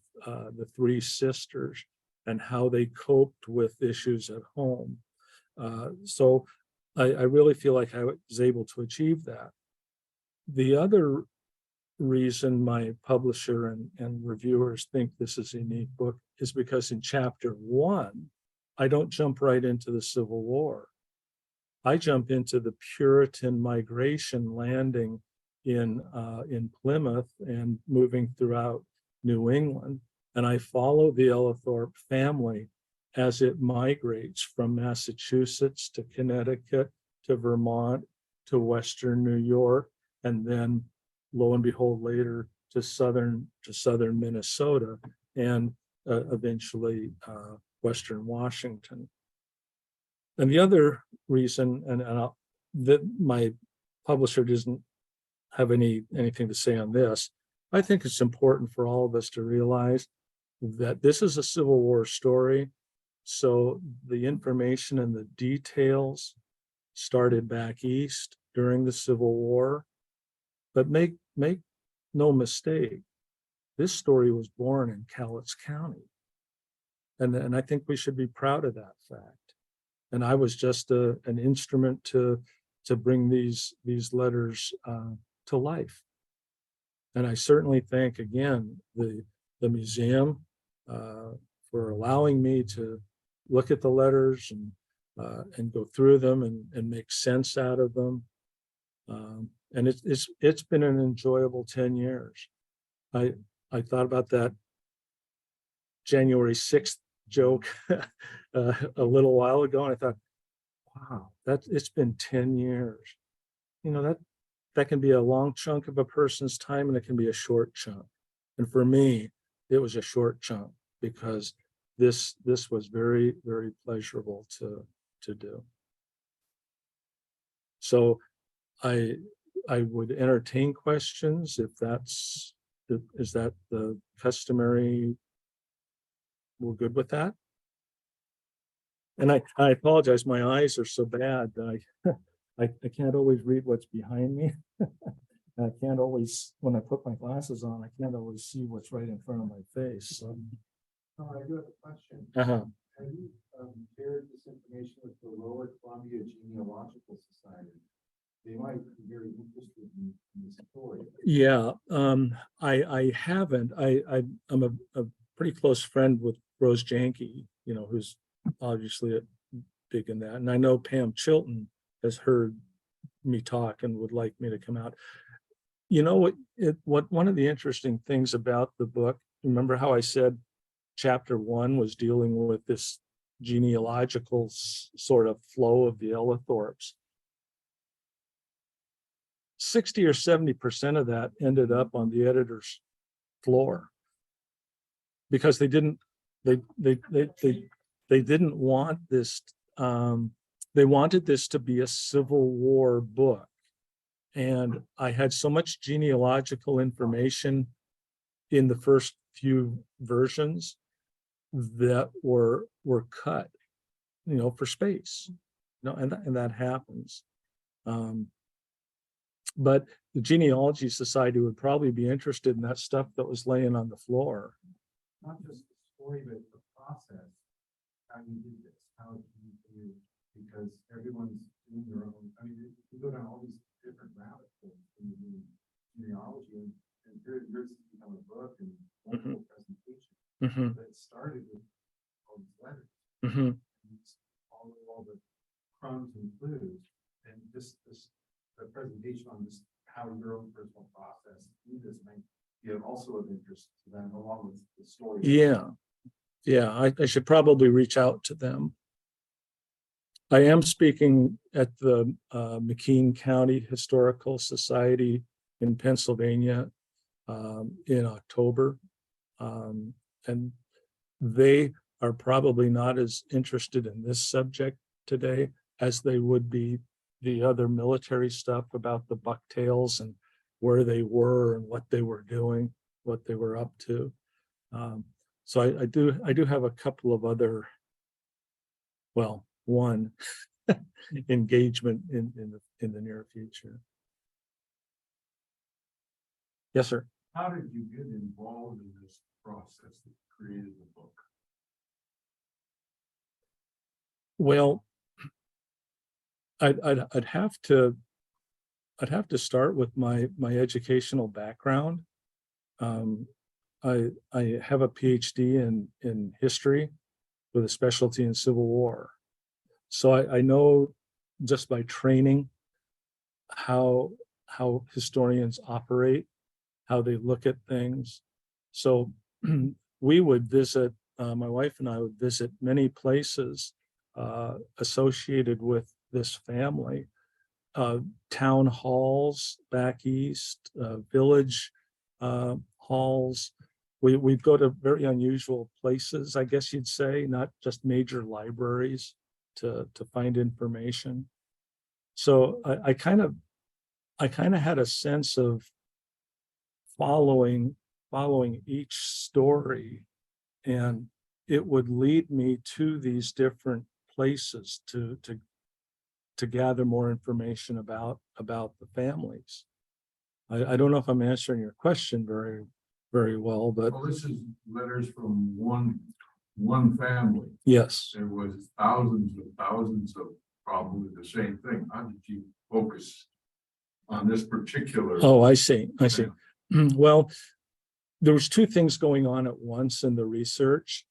3 sisters, and how they coped with issues at home. So I really feel like I was able to achieve that. The other reason my publisher and reviewers think this is a unique book is because in chapter 1, I don't jump right into the Civil War. I jump into the Puritan migration landing in Plymouth and moving throughout New England. And I follow the Ellithorpe family as it migrates from Massachusetts to Connecticut to Vermont to Western New York, and then lo and behold later to southern Minnesota, and eventually Western Washington. And the other reason, that my publisher doesn't have anything to say on this, I think it's important for all of us to realize that this is a Civil War story. So the information and the details started back east during the Civil War. But make no mistake, this story was born in Cowlitz County. And I think we should be proud of that fact. And I was just an instrument to bring these letters to life. And I certainly thank again the museum for allowing me to look at the letters and go through them and make sense out of them. And it's been an enjoyable 10 years. I thought about that January 6th joke a little while ago, and I thought, wow, it's been 10 years. You know, that can be a long chunk of a person's time, and it can be a short chunk. And for me, it was a short chunk because this was very, very pleasurable to do. So I would entertain questions if is that the customary. We're good with that. And I apologize, my eyes are so bad that I can't always read what's behind me. I can't always, when I put my glasses on, I can't always see what's right in front of my face. So. Oh, I do have a question. Uh-huh. Have you shared this information with the Lower Columbia Genealogical Society? They might be very interested in this story. Yeah, I haven't. I'm a pretty close friend with Rose Janke, who's obviously big in that. And I know Pam Chilton has heard me talk and would like me to come out. What one of the interesting things about the book, remember how I said chapter 1 was dealing with this genealogical sort of flow of the Ellithorpes. 60 or 70% of that ended up on the editor's floor because they didn't want this. They wanted this to be a Civil War book, and I had so much genealogical information in the first few versions that were cut, for space, and that happens. But the Genealogy Society would probably be interested in that stuff that was laying on the floor. Not just the story, but the process. How you did this, how you because everyone's doing their own. I mean, you go down all these different rabbit holes when you do genealogy, and yours has become a book and multiple presentations. Mm-hmm. But it started with all these letters, Mm-hmm. and all the crumbs and clues, and this the presentation on just how your own personal process through this might be also of interest to them, along with the story. Yeah, I should probably reach out to them. I am speaking at the McKean County Historical Society in Pennsylvania in October, and they are probably not as interested in this subject today as they would be the other military stuff about the bucktails and where they were and what they were doing, what they were up to. So I do have a couple of other, well, one engagement in the near future. Yes, sir. How did you get involved in this process that created the book? Well, I'd have to start with my educational background. I have a PhD in history with a specialty in Civil War. So I know just by training how historians operate, how they look at things. So we would visit, my wife and I would visit many places associated with this family, town halls back east, village halls. We'd go to very unusual places, I guess you'd say, not just major libraries to find information. So I kind of had a sense of following each story, and it would lead me to these different places to gather more information about the families. I don't know if I'm answering your question very well, but Well, this is letters from one family. yes. There was thousands of probably the same thing. How did you focus on this particular? Oh, I see. Well, there was two things going on at once in the research.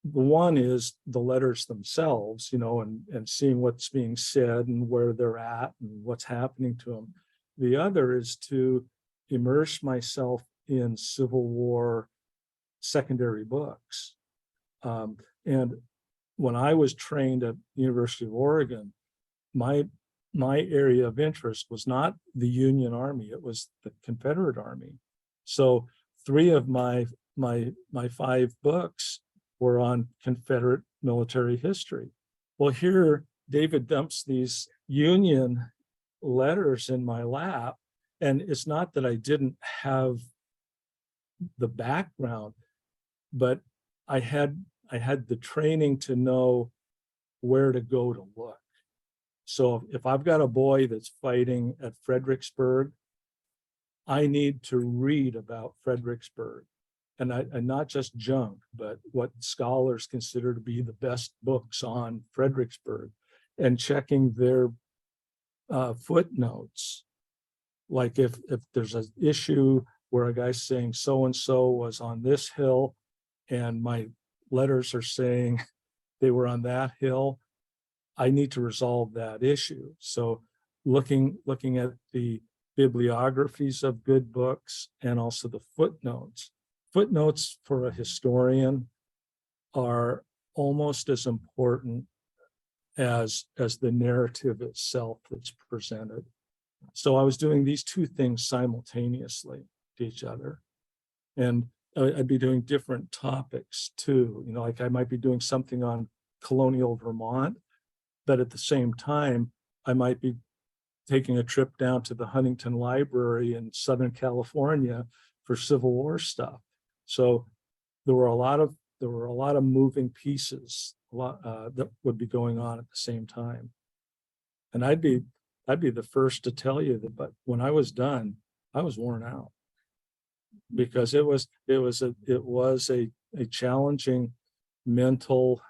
The one is the letters themselves, and seeing what's being said and where they're at and what's happening to them. The other is to immerse myself in Civil War secondary books. And when I was trained at the University of Oregon, my area of interest was not the Union Army, it was the Confederate Army. So 3 of my 5 books were on Confederate military history. Well, here David dumps these Union letters in my lap, and it's not that I didn't have the background, but I had the training to know where to go to look. So if I've got a boy that's fighting at Fredericksburg, I need to read about Fredericksburg. and not just junk, but what scholars consider to be the best books on Fredericksburg, and checking their footnotes. Like if there's an issue where a guy's saying so-and-so was on this hill and my letters are saying they were on that hill, I need to resolve that issue. So looking at the bibliographies of good books and also the footnotes. Footnotes for a historian are almost as important as the narrative itself that's presented. So I was doing these two things simultaneously to each other. And I'd be doing different topics too. You know, like I might be doing something on colonial Vermont, but at the same time, I might be taking a trip down to the Huntington Library in Southern California for Civil War stuff. So there were a lot of moving pieces, that would be going on at the same time. And I'd be the first to tell you that, but when I was done, I was worn out, because it was a challenging mental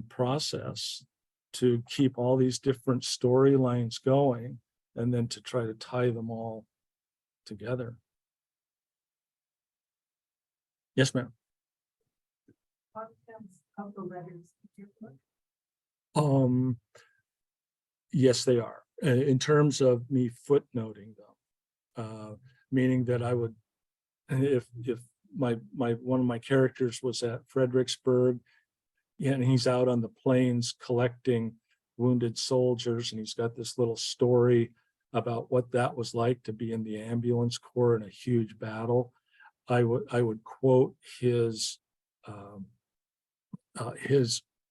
process to keep all these different storylines going and then to try to tie them all together. Yes, ma'am. Of the letters. Yes, they are. In terms of me footnoting them, meaning that I would, if my one of my characters was at Fredericksburg, and he's out on the plains collecting wounded soldiers, and he's got this little story about what that was like to be in the ambulance corps in a huge battle, I would quote his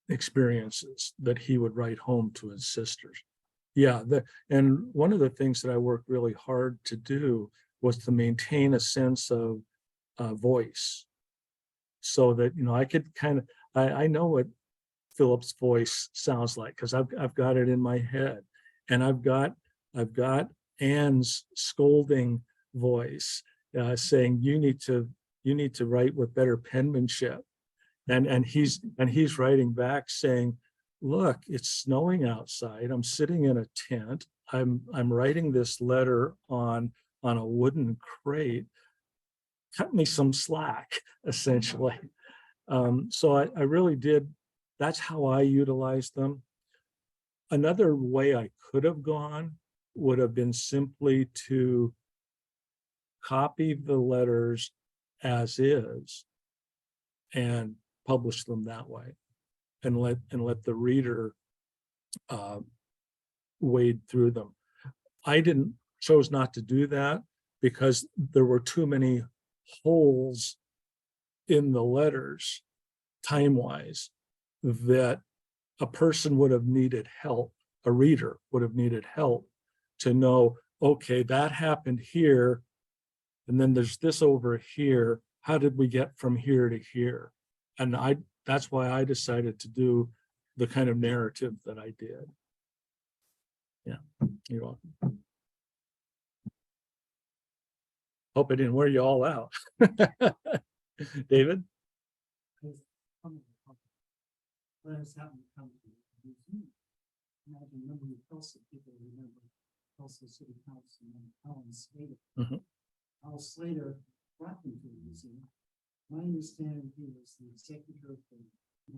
experiences that he would write home to his sisters. Yeah, and one of the things that I worked really hard to do was to maintain a sense of voice, so that, you know, I could kind of, I know what Philip's voice sounds like, because I've got it in my head, and I've got Anne's scolding voice, saying you need to write with better penmanship, and he's writing back saying, look, it's snowing outside, I'm sitting in a tent, I'm writing this letter on a wooden crate, cut me some slack, essentially. So I really did, that's how I utilized them. Another way I could have gone would have been simply to copy the letters as is and publish them that way, and let the reader wade through them. I chose not to do that because there were too many holes in the letters, time-wise, that a person would have needed help, a reader would have needed help to know, okay, that happened here, and then there's this over here, how did we get from here to here? And that's why I decided to do the kind of narrative that I did. Yeah, you're welcome. Hope I didn't wear you all out. David? Letters happen to come to the museum. Imagine memory of Tulsa, people remember Tulsa City Councilman Alan Slater. Al Slater brought them to the museum. My understanding, he was the executor of the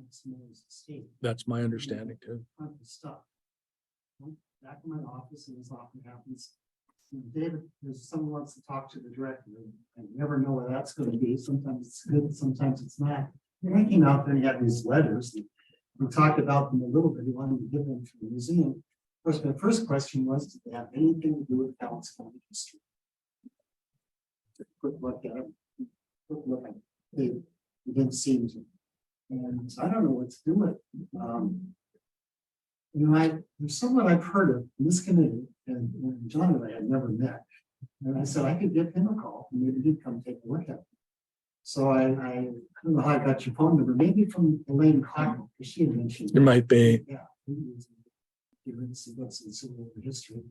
next mayor's estate. That's my understanding too. Stuff. Back in my office, and as often happens, David, there's someone wants to talk to the director. I never know where that's going to be. Sometimes it's good, sometimes it's not. And I came out there and he had these letters. We talked about them a little bit. He wanted to give them to the museum. Of course, my first question was, did they have anything to do with Allen's County history? Quick look at it. Quick look at it. They didn't seem to. And so I don't know what to do with it. You know, there's someone I've heard of in this committee, and John and I had never met. And I said I could give him a call, and maybe he'd come take a look at it. So I don't know how I got your phone number, maybe from Elaine Cotton, because she had mentioned. It might be. Yeah. Given some books in civil war history.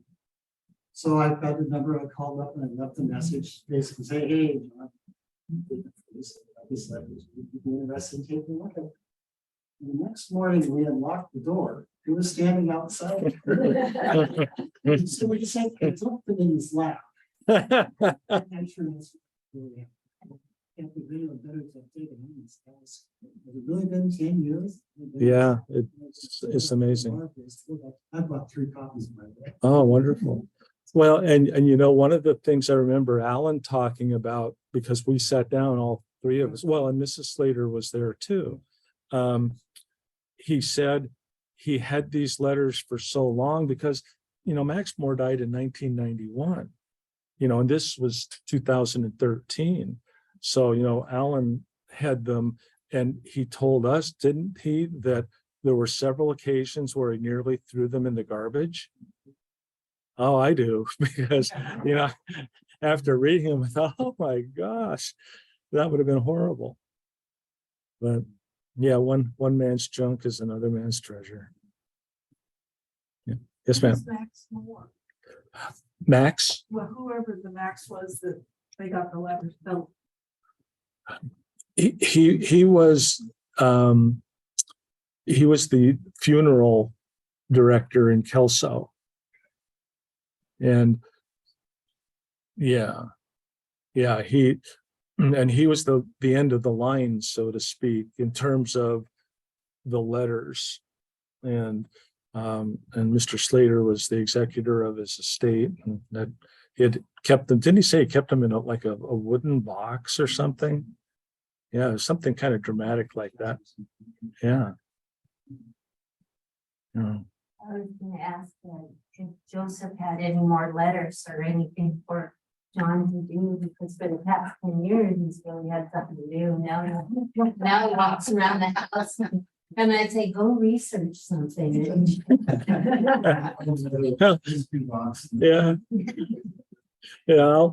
So I got the number, I called up and I left a message, basically say, hey, John, these letters. We'd be interested in taking a look at it. And the next morning, we unlocked the door. He was standing outside. So we just said, it's open in his lap. I'm sure that's really. Can't be really better to take it on this house. Has it really been 10 years? Yeah, it's amazing. I bought 3 copies by the way. Oh, wonderful. Well, and you know, one of the things I remember Alan talking about, because we sat down, all 3 of us, well, and Mrs. Slater was there too. He said he had these letters for so long because, you know, Max Moore died in 1991, you know, and this was 2013. So, you know, Alan had them, and he told us, didn't he, that there were several occasions where he nearly threw them in the garbage. Oh, I do, because, you know, after reading them, I thought, oh my gosh, that would have been horrible. But yeah, one man's junk is another man's treasure. Yeah. Yes, ma'am. Who's Max Moore? Max? Well, whoever the Max was that they got the letters. No, He was the funeral director in Kelso. And yeah, he was the end of the line, so to speak, in terms of the letters. And Mr. Slater was the executor of his estate, and that he had kept them. Didn't he say he kept them in a wooden box or something? Yeah, something kind of dramatic like that. Yeah. Yeah. I was gonna ask if Joseph had any more letters or anything for John to do, because for the past 10 years, he's really had something to do. Now he walks around the house and I'd say, go research something. Yeah. Yeah.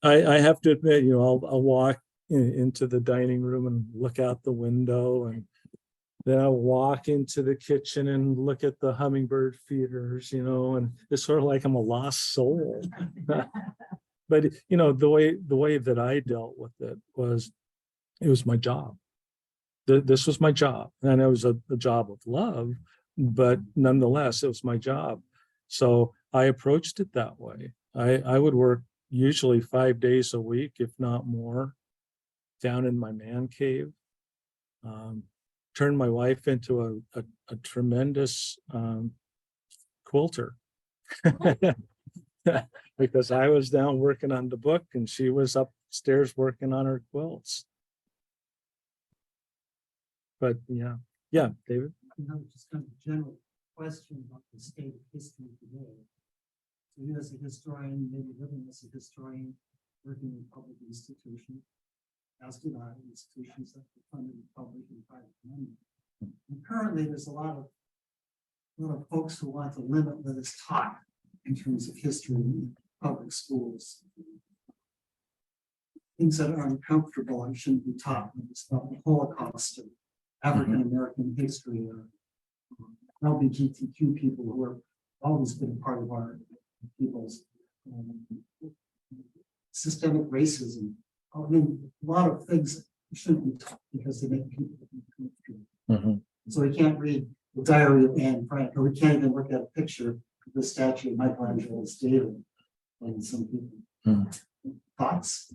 I have to admit, you know, I'll walk into the dining room and look out the window, and then I'll walk into the kitchen and look at the hummingbird feeders, you know, and it's sort of like I'm a lost soul. But you know, the way that I dealt with it was my job. This was my job, and it was a job of love, but nonetheless, it was my job. So I approached it that way. I would work usually 5 days a week, if not more, down in my man cave. Turned my wife into a tremendous quilter. Because I was down working on the book and she was upstairs working on her quilts. But yeah, David. Just kind of a general question about the state of history today. So you as a historian, maybe living as a historian, working in public institutions, as do I, institutions that are funded in public and private money. And currently, there's a lot of folks who want to limit what is taught in terms of history in public schools. Things that are uncomfortable and shouldn't be taught, like it's about the Holocaust and African American history, or LGBTQ people who have always been part of our people's systemic racism. I mean, a lot of things shouldn't be taught because they make people uncomfortable. So we can't read the Diary of Anne Frank, or we can't even look at a picture of the statue of Michelangelo's David. And some people thoughts.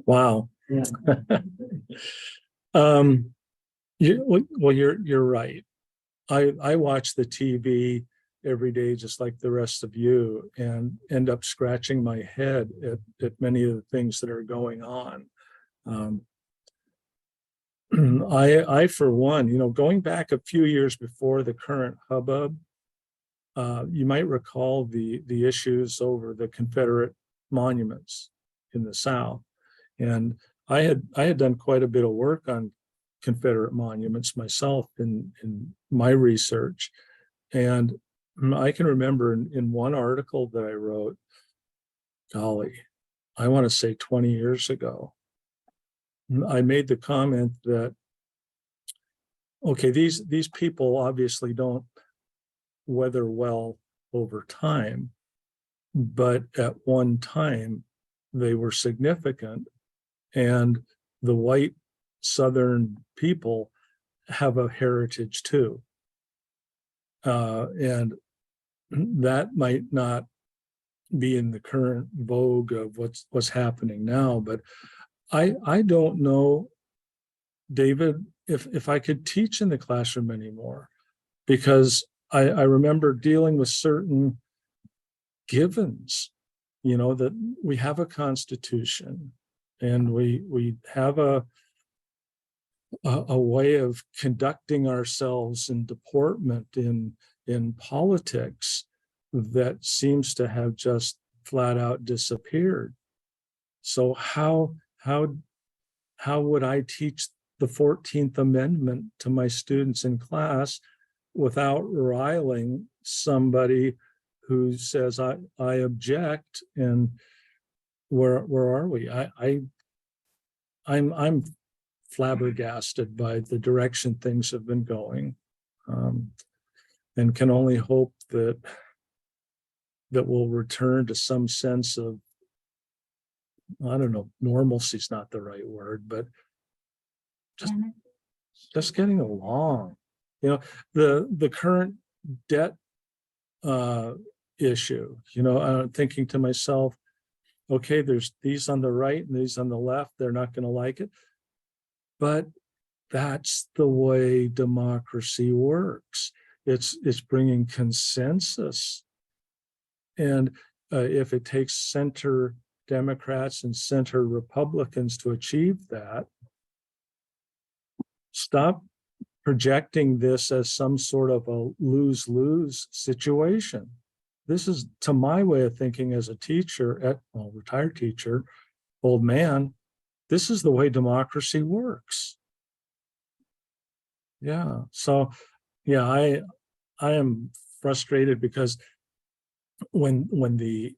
Wow. Yeah. You're right. I watch the TV every day, just like the rest of you, and end up scratching my head at many of the things that are going on. I, for one, you know, going back a few years before the current hubbub, you might recall the issues over the Confederate monuments in the South. And I had done quite a bit of work on Confederate monuments myself in my research. And I can remember in one article that I wrote, golly, I want to say 20 years ago, I made the comment that, okay, these people obviously don't weather well over time, but at one time they were significant And the white Southern people have a heritage too. And that might not be in the current vogue of what's happening now, but I don't know, David, if I could teach in the classroom anymore, because I remember dealing with certain givens, that we have a constitution and we have a way of conducting ourselves in deportment in politics that seems to have just flat out disappeared. So how would I teach the 14th Amendment to my students in class without riling somebody who says I object? And where are we? I'm flabbergasted by the direction things have been going, and can only hope that we'll return to some sense of, I don't know, normalcy is not the right word, but just getting along. The current debt issue, I'm thinking to myself, okay, there's these on the right and these on the left, they're not going to like it. But that's the way democracy works. It's bringing consensus. And if it takes center Democrats and center Republicans to achieve that, stop projecting this as some sort of a lose-lose situation. This is, to my way of thinking as a teacher, retired teacher, old man, this is the way democracy works. Yeah. So, yeah, I am frustrated because when the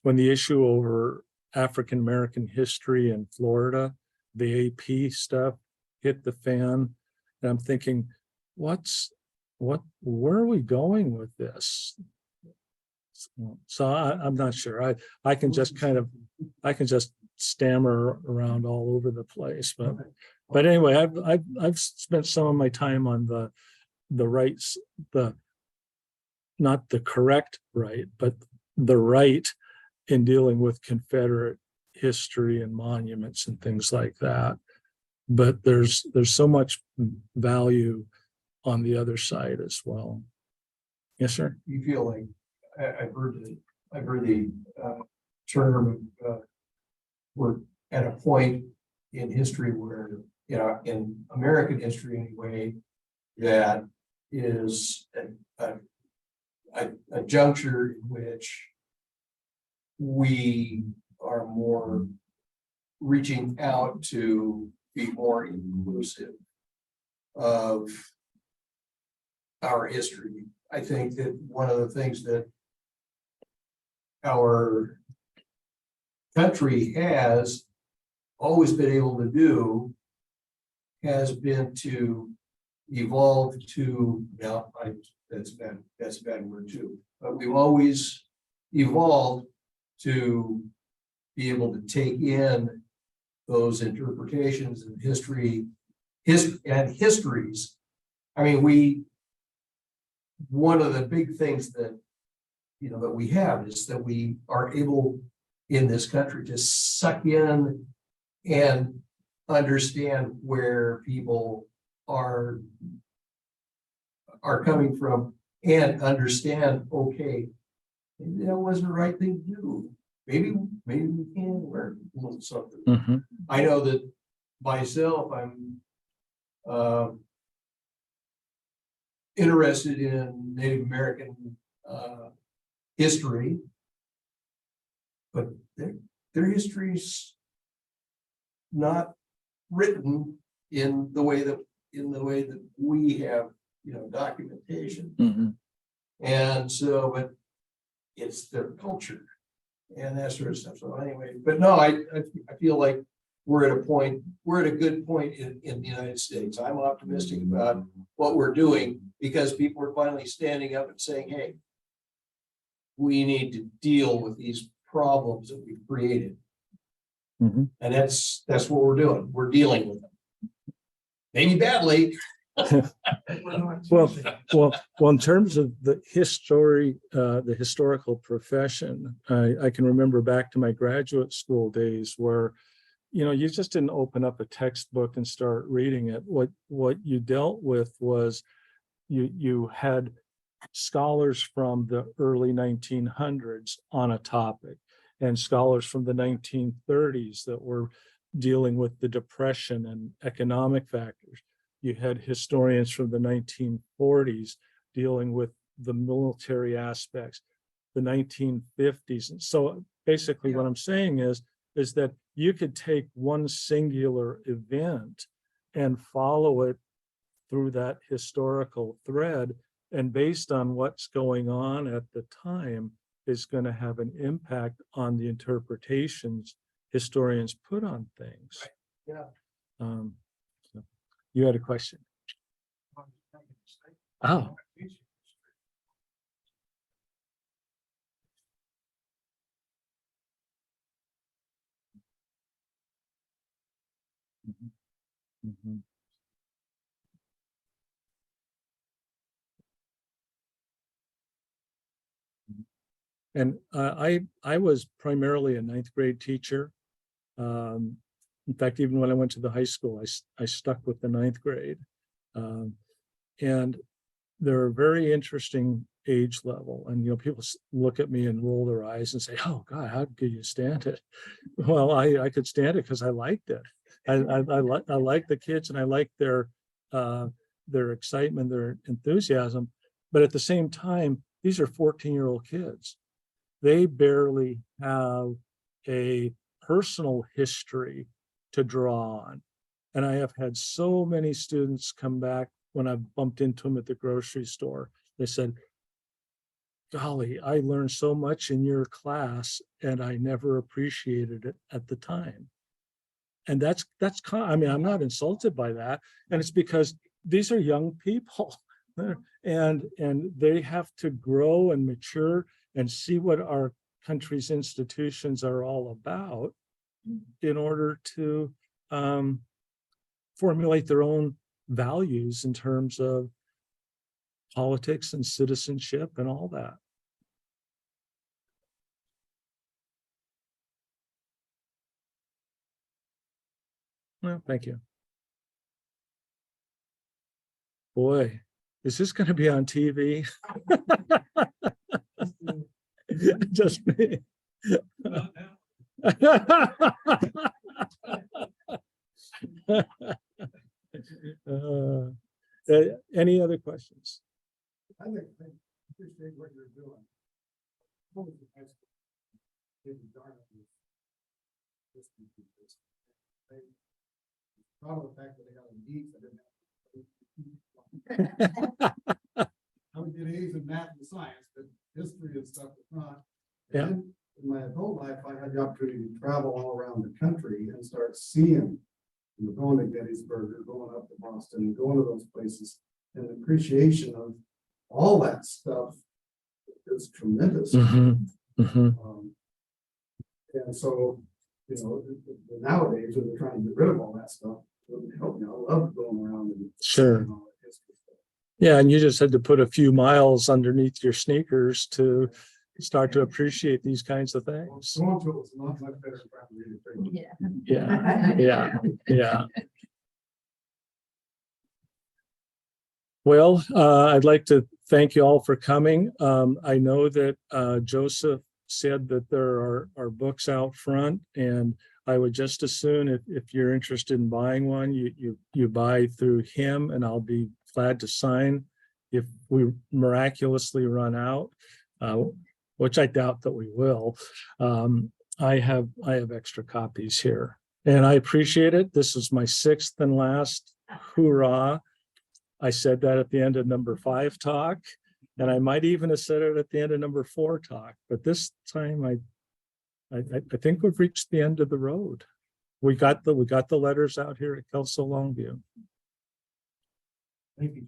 issue over African American history in Florida, the AP stuff hit the fan, and I'm thinking, where are we going with this? So I'm not sure. I can just stammer around all over the place, but anyway, I've spent some of my time on the rights, not the correct right, but the right in dealing with Confederate history and monuments and things like that. But there's so much value on the other side as well. Yes, sir. You feel like I've heard the term. We're at a point in history where, in American history anyway, that is a juncture in which we are more reaching out to be more inclusive of our history. I think that one of the things that our country has always been able to do has been to evolve to, that's a bad word too, but we've always evolved to be able to take in those interpretations and histories. I mean, one of the big things that that we have is that we are able in this country to suck in and understand where people are coming from and understand, okay, maybe that wasn't the right thing to do. Maybe we can learn a little something. Mm-hmm. I know that myself, I'm interested in Native American history, but their history's not written in the way that we have, documentation. Mm-hmm. And so, but it's their culture and that sort of stuff. So anyway, but no, I feel like we're at a good point in the United States. I'm optimistic about what we're doing because people are finally standing up and saying, hey, we need to deal with these problems that we've created. Mhm. And that's what we're doing. We're dealing with them. Maybe badly. Well, in terms of the the historical profession, I can remember back to my graduate school days where, you just didn't open up a textbook and start reading it. What you dealt with was you had scholars from the early 1900s on a topic, and scholars from the 1930s that were dealing with the Depression and economic factors. You had historians from the 1940s dealing with the military aspects, the 1950s. And so basically what I'm saying is that you could take one singular event and follow it through that historical thread, and based on what's going on at the time is going to have an impact on the interpretations historians put on things. Yeah. So you had a question. Oh. Mhm. And I was primarily a ninth grade teacher. In fact, even when I went to the high school, I stuck with the ninth grade. And they're a very interesting age level. And, people look at me and roll their eyes and say, oh God, how could you stand it? Well, I could stand it because I liked it. I like the kids, and I like their excitement, their enthusiasm. But at the same time, these are 14-year-old kids. They barely have a personal history to draw on. And I have had so many students come back when I've bumped into them at the grocery store. They said, golly, I learned so much in your class and I never appreciated it at the time. And that's I mean, I'm not insulted by that. And it's because these are young people and they have to grow and mature and see what our country's institutions are all about in order to formulate their own values in terms of politics and citizenship and all that. Well, thank you. Boy, is this going to be on TV? Just me. Any other questions? I think, I appreciate what you're doing. Proud of the fact that they got a D. I would get A's in math and science, but history and stuff was not. And Yeah. then in my adult life, I had the opportunity to travel all around the country and start seeing, going to Gettysburg or going up to Boston and going to those places, and the appreciation of all that stuff is tremendous. Mhm, mhm. And so, nowadays, when they're trying to get rid of all that stuff, it wouldn't help me. I love going around and Sure. seeing all that history stuff. Yeah, and you just had to put a few miles underneath your sneakers to start to appreciate these kinds of things. Going to it was not much better than trying to read it. Yeah, yeah, yeah. Well, I'd like to thank you all for coming. I know that Joseph said that there are books out front, and I would just as soon, if you're interested in buying one, you buy through him, and I'll be glad to sign if we miraculously run out, which I doubt that we will. I have extra copies here, and I appreciate it. This is my 6th and last hoorah. I said that at the end of number 5 talk, and I might even have said it at the end of number 4 talk. But this time, I think we've reached the end of the road. We got the letters out here at Kelso Longview. Thank you.